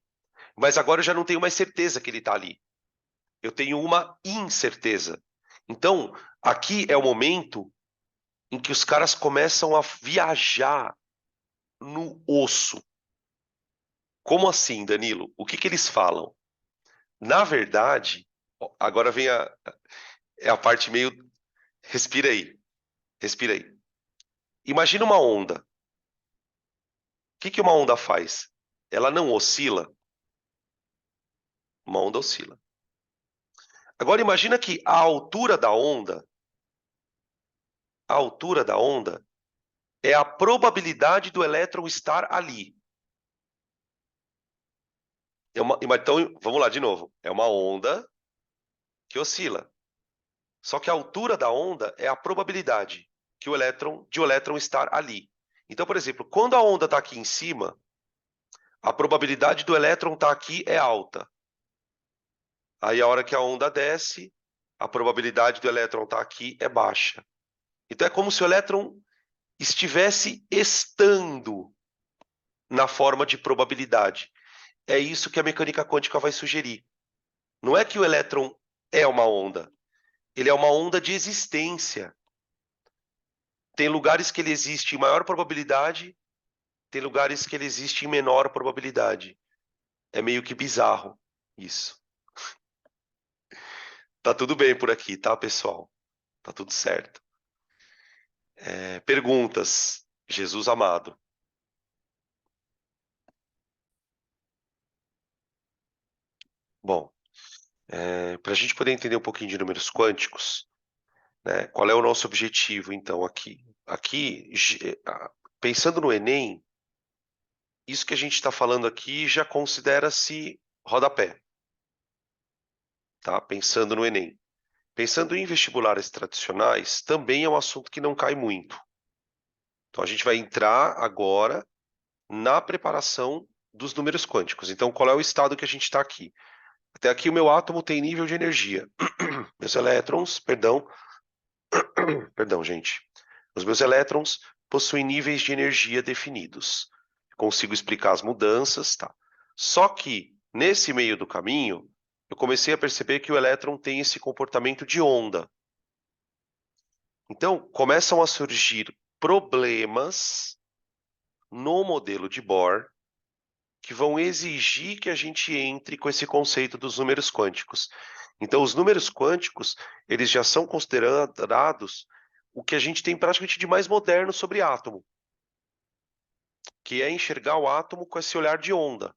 mas agora eu já não tenho mais certeza que ele está ali. Eu tenho uma incerteza. Então, aqui é o momento em que os caras começam a viajar no osso. Como assim, Danilo? O que que eles falam? Na verdade, agora vem a parte meio... Respira aí, respira aí. Imagina uma onda. O que que uma onda faz? Ela não oscila? Uma onda oscila. Agora imagina que a altura da onda é a probabilidade do elétron estar ali. Então, vamos lá de novo. É uma onda que oscila. Só que a altura da onda é a probabilidade de o elétron estar ali. Então, por exemplo, quando a onda está aqui em cima, a probabilidade do elétron estar aqui é alta. Aí, a hora que a onda desce, a probabilidade do elétron estar aqui é baixa. Então, é como se o elétron estivesse estando na forma de probabilidade. É isso que a mecânica quântica vai sugerir. Não é que o elétron é uma onda, ele é uma onda de existência. Tem lugares que ele existe em maior probabilidade, tem lugares que ele existe em menor probabilidade. É meio que bizarro isso. Tá tudo bem por aqui, tá, pessoal? Tá tudo certo. Perguntas, Jesus amado. Bom, para a gente poder entender um pouquinho de números quânticos, né, qual é o nosso objetivo, então, aqui? Aqui, pensando no Enem, isso que a gente está falando aqui já considera-se rodapé, tá? Pensando no Enem. Pensando em vestibulares tradicionais, também é um assunto que não cai muito. Então, a gente vai entrar agora na preparação dos números quânticos. Então, qual é o estado que a gente está aqui? Até aqui o meu átomo tem nível de energia. Meus elétrons, perdão, gente. Os meus elétrons possuem níveis de energia definidos. Consigo explicar as mudanças, tá? Só que, nesse meio do caminho, eu comecei a perceber que o elétron tem esse comportamento de onda. Então, começam a surgir problemas no modelo de Bohr que vão exigir que a gente entre com esse conceito dos números quânticos. Então, os números quânticos, eles já são considerados o que a gente tem praticamente de mais moderno sobre átomo, que é enxergar o átomo com esse olhar de onda,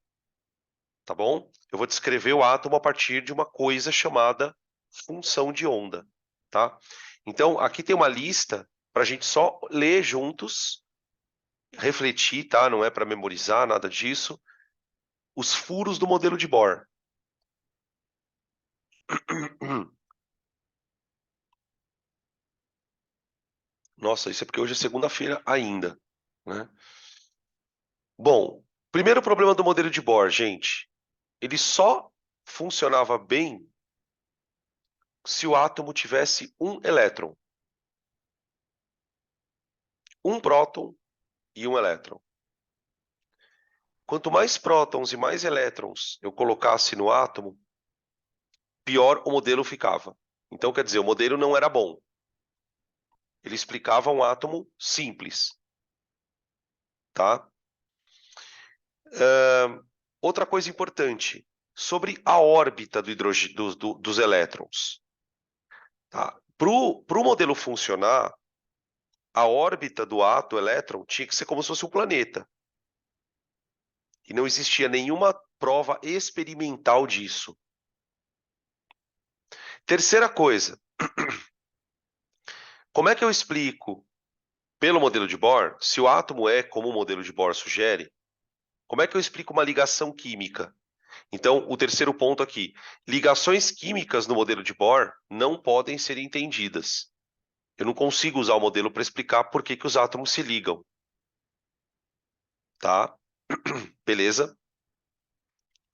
tá bom? Eu vou descrever o átomo a partir de uma coisa chamada função de onda, tá? Então, aqui tem uma lista para a gente só ler juntos, refletir, tá? Não é para memorizar nada disso. Os furos do modelo de Bohr. Nossa, isso é porque hoje é segunda-feira ainda, né? Bom, primeiro problema do modelo de Bohr, gente. Ele só funcionava bem se o átomo tivesse um elétron, um próton e um elétron. Quanto mais prótons e mais elétrons eu colocasse no átomo, pior o modelo ficava. Então, quer dizer, o modelo não era bom. Ele explicava um átomo simples, tá? Outra coisa importante, sobre a órbita dos elétrons. Tá? Para o modelo funcionar, a órbita do átomo elétron tinha que ser como se fosse um planeta. E não existia nenhuma prova experimental disso. Terceira coisa, como é que eu explico, pelo modelo de Bohr, se o átomo é como o modelo de Bohr sugere, como é que eu explico uma ligação química? Então, o terceiro ponto aqui, ligações químicas no modelo de Bohr não podem ser entendidas. Eu não consigo usar o modelo para explicar por que os átomos se ligam. Tá? Beleza?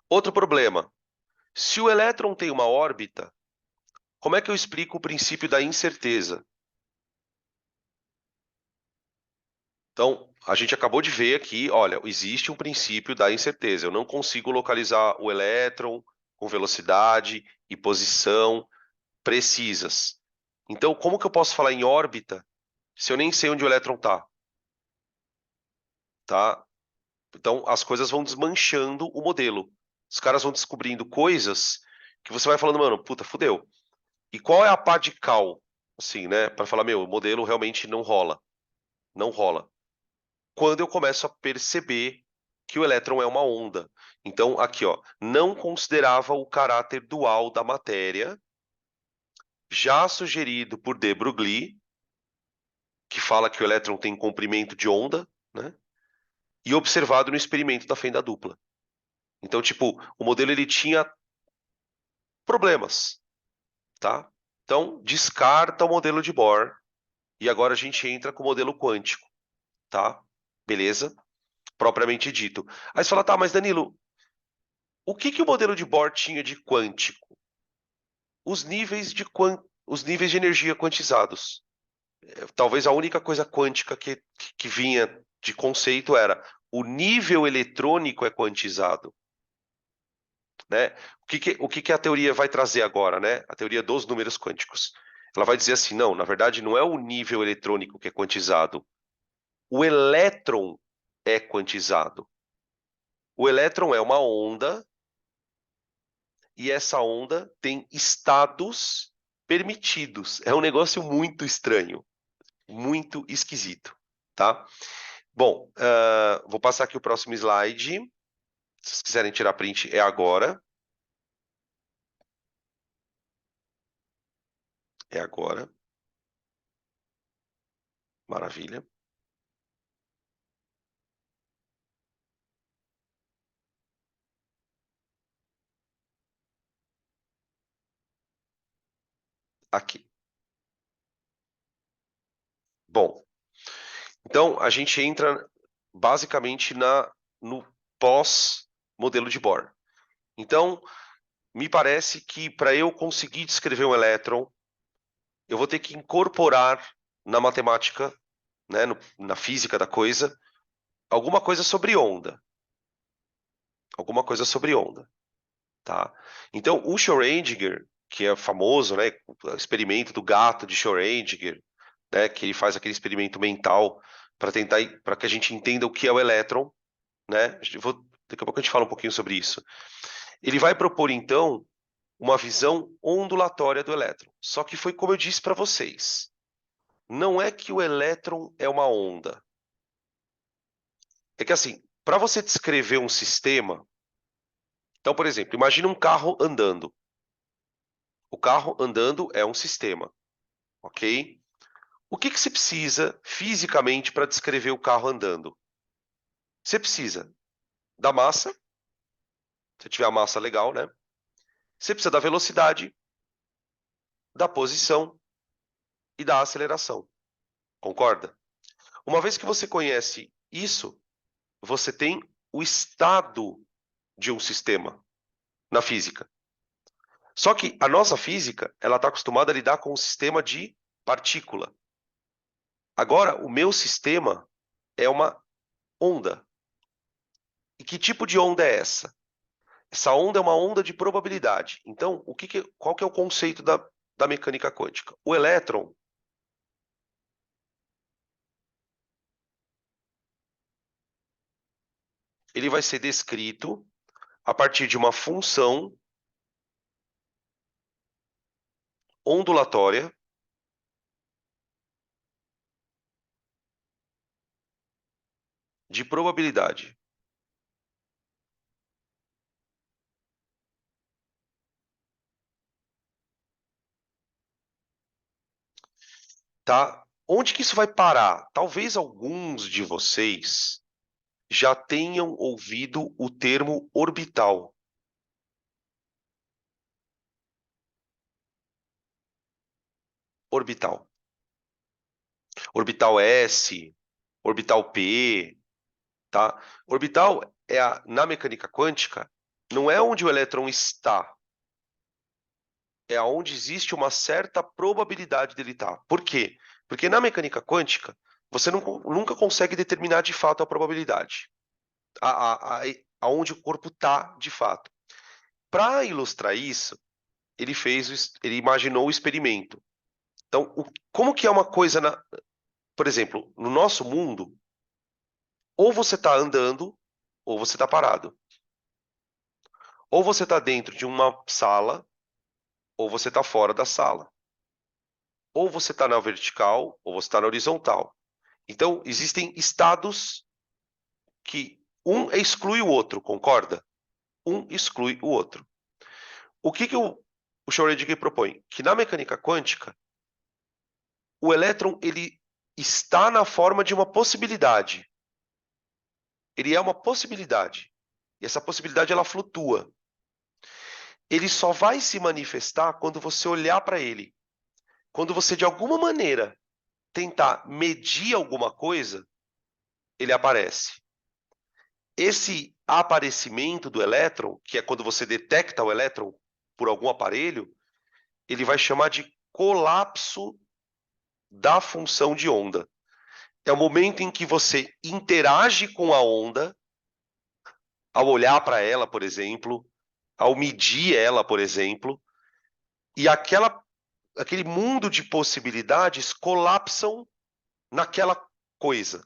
Outro problema. Se o elétron tem uma órbita, como é que eu explico o princípio da incerteza? Então, a gente acabou de ver aqui, olha, existe um princípio da incerteza. Eu não consigo localizar o elétron com velocidade e posição precisas. Então, como que eu posso falar em órbita se eu nem sei onde o elétron está? tá? Então, as coisas vão desmanchando o modelo. Os caras vão descobrindo coisas que você vai falando, mano, puta, fudeu. E qual é a pá de cal, assim, né? Para falar, meu, o modelo realmente não rola. Não rola. Quando eu começo a perceber que o elétron é uma onda. Então, aqui, ó, não considerava o caráter dual da matéria, já sugerido por de Broglie, que fala que o elétron tem comprimento de onda, né? E observado no experimento da fenda dupla. Então, tipo, o modelo ele tinha problemas, tá? Então, descarta o modelo de Bohr e agora a gente entra com o modelo quântico, tá? Beleza? Propriamente dito. Aí você fala, tá, mas Danilo, o que que o modelo de Bohr tinha de quântico? Os níveis de energia quantizados. Talvez a única coisa quântica que vinha de conceito era o nível eletrônico é quantizado, né? O que que a teoria vai trazer agora, né? A teoria dos números quânticos. Ela vai dizer assim, não, na verdade não é o nível eletrônico que é quantizado, o elétron é quantizado. O elétron é uma onda e essa onda tem estados permitidos. É um negócio muito estranho, muito esquisito, tá? Bom, vou passar aqui o próximo slide. Se vocês quiserem tirar print, é agora. É agora. Maravilha. Aqui. Bom, então a gente entra basicamente no pós-modelo de Bohr. Então, me parece que para eu conseguir descrever um elétron, eu vou ter que incorporar na matemática, né, na física da coisa, alguma coisa sobre onda. Alguma coisa sobre onda, tá? Então, o Schrödinger, que é famoso, né, o experimento do gato de Schrödinger, né, que ele faz aquele experimento mental para que a gente entenda o que é o elétron, né? Daqui a pouco a gente fala um pouquinho sobre isso. Ele vai propor então uma visão ondulatória do elétron. Só que foi como eu disse para vocês, não é que o elétron é uma onda. É que assim, para você descrever um sistema, então, por exemplo, imagina um carro andando. O carro andando é um sistema, ok? O que que se precisa fisicamente para descrever o carro andando? Você precisa da massa, se tiver a massa legal, né? Você precisa da velocidade, da posição e da aceleração. Concorda? Uma vez que você conhece isso, você tem o estado de um sistema na física. Só que a nossa física, ela está acostumada a lidar com um sistema de partícula. Agora, o meu sistema é uma onda. E que tipo de onda é essa? Essa onda é uma onda de probabilidade. Então, qual que é o conceito da mecânica quântica? O elétron, ele vai ser descrito a partir de uma função ondulatória de probabilidade. Tá? Onde que isso vai parar? Talvez alguns de vocês já tenham ouvido o termo orbital. Orbital. Orbital S, orbital P, tá? Orbital na mecânica quântica, não é onde o elétron está, é onde existe uma certa probabilidade dele estar. Por quê? Porque na mecânica quântica, você nunca consegue determinar de fato a probabilidade, aonde o corpo está de fato. Para ilustrar isso, ele imaginou o experimento. Então, como que é uma coisa por exemplo, no nosso mundo, Ou você está andando, ou você está parado. Ou você está dentro de uma sala, ou você está fora da sala. Ou você está na vertical, ou você está na horizontal. Então, existem estados que um exclui o outro, concorda? Um exclui o outro. O que o Schrödinger propõe? Que na mecânica quântica, o elétron ele está na forma de uma possibilidade. Ele é uma possibilidade. E essa possibilidade ela flutua. Ele só vai se manifestar quando você olhar para ele. Quando você, de alguma maneira, tentar medir alguma coisa, ele aparece. Esse aparecimento do elétron, que é quando você detecta o elétron por algum aparelho, ele vai chamar de colapso da função de onda. É o momento em que você interage com a onda, ao olhar para ela, por exemplo, ao medir ela, por exemplo, e aquele mundo de possibilidades colapsam naquela coisa.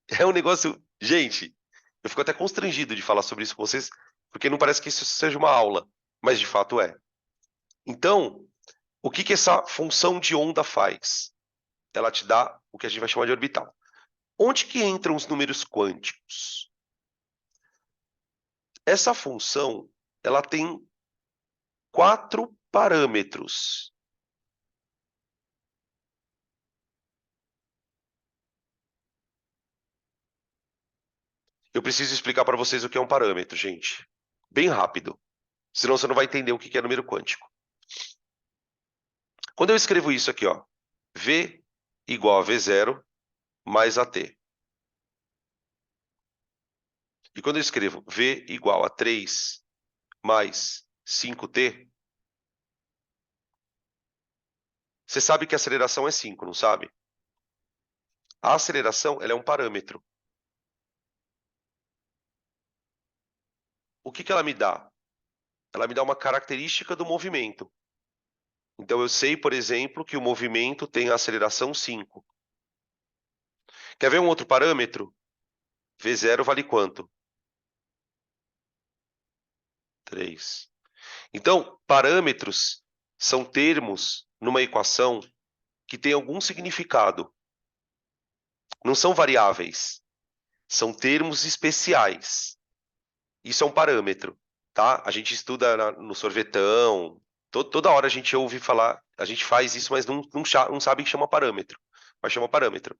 É um negócio. Gente, eu fico até constrangido de falar sobre isso com vocês, porque não parece que isso seja uma aula, mas de fato é. Então, o que essa função de onda faz? Ela te dá o que a gente vai chamar de orbital. Onde que entram os números quânticos? Essa função, ela tem 4 parâmetros. Eu preciso explicar para vocês o que é um parâmetro, gente. Bem rápido. Senão você não vai entender o que é número quântico. Quando eu escrevo isso aqui, ó, V igual a V0 mais AT. E quando eu escrevo V igual a 3 mais 5T, você sabe que a aceleração é 5, não sabe? A aceleração ela é um parâmetro. O que ela me dá? Ela me dá uma característica do movimento. Então eu sei, por exemplo, que o movimento tem a aceleração 5. Quer ver um outro parâmetro? V0 vale quanto? 3. Então, parâmetros são termos numa equação que têm algum significado. Não são variáveis, são termos especiais. Isso é um parâmetro, tá? A gente estuda no sorvetão, toda hora a gente ouve falar, a gente faz isso, mas não sabe que chama parâmetro. Mas chama parâmetro.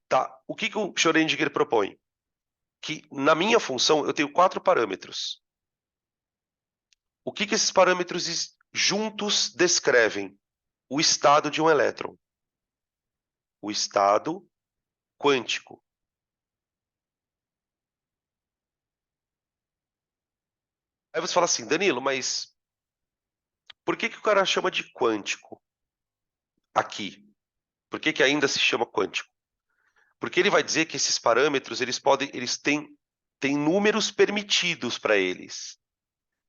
Tá, o que o Schrödinger propõe? Que na minha função eu tenho 4 parâmetros. O que esses parâmetros juntos descrevem? O estado de um elétron. O estado quântico. Aí você fala assim, Danilo, mas por que o cara chama de quântico aqui? Por que ainda se chama quântico? Porque ele vai dizer que esses parâmetros eles têm números permitidos para eles.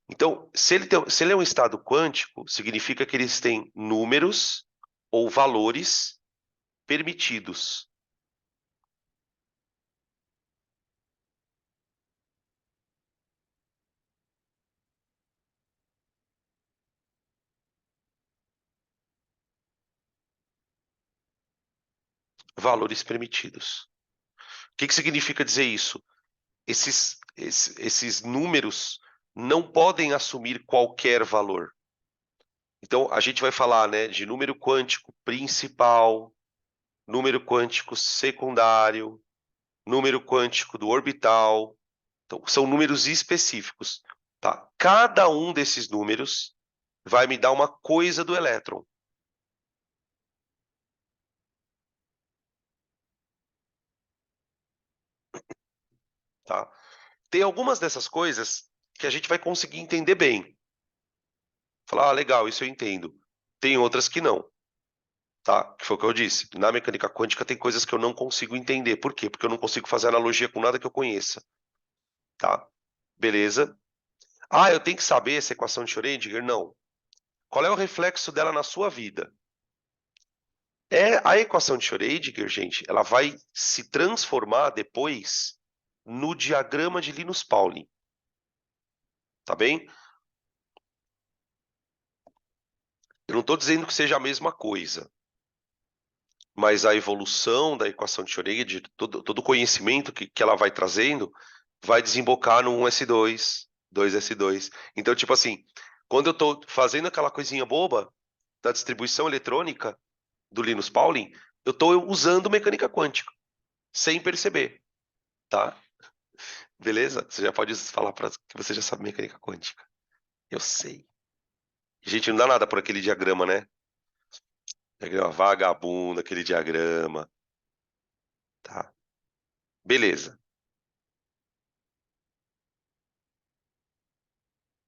Então, se ele é um estado quântico, significa que eles têm números ou valores permitidos. Valores permitidos. O que significa dizer isso? Esses números não podem assumir qualquer valor. Então, a gente vai falar, né, de número quântico principal, número quântico secundário, número quântico do orbital. Então, são números específicos. Tá? Cada um desses números vai me dar uma coisa do elétron. Tá? Tem algumas dessas coisas que a gente vai conseguir entender bem. Falar, ah, legal, isso eu entendo. Tem outras que não. Tá? Que foi o que eu disse. Na mecânica quântica tem coisas que eu não consigo entender. Por quê? Porque eu não consigo fazer analogia com nada que eu conheça. Tá? Beleza? Ah, eu tenho que saber essa equação de Schrödinger? Não. Qual é o reflexo dela na sua vida? A equação de Schrödinger, gente, ela vai se transformar depois no diagrama de Linus Pauling. Tá bem? Eu não estou dizendo que seja a mesma coisa, mas a evolução da equação de Schrödinger, todo o conhecimento que ela vai trazendo, vai desembocar no 1s2, 2s2. Então, tipo assim, quando eu estou fazendo aquela coisinha boba da distribuição eletrônica do Linus Pauling, eu estou usando mecânica quântica, sem perceber, tá? Beleza? Você já pode falar para que você já sabe mecânica quântica. Eu sei. Gente, não dá nada por aquele diagrama, né? Diagrama vagabundo, aquele diagrama, tá? Beleza.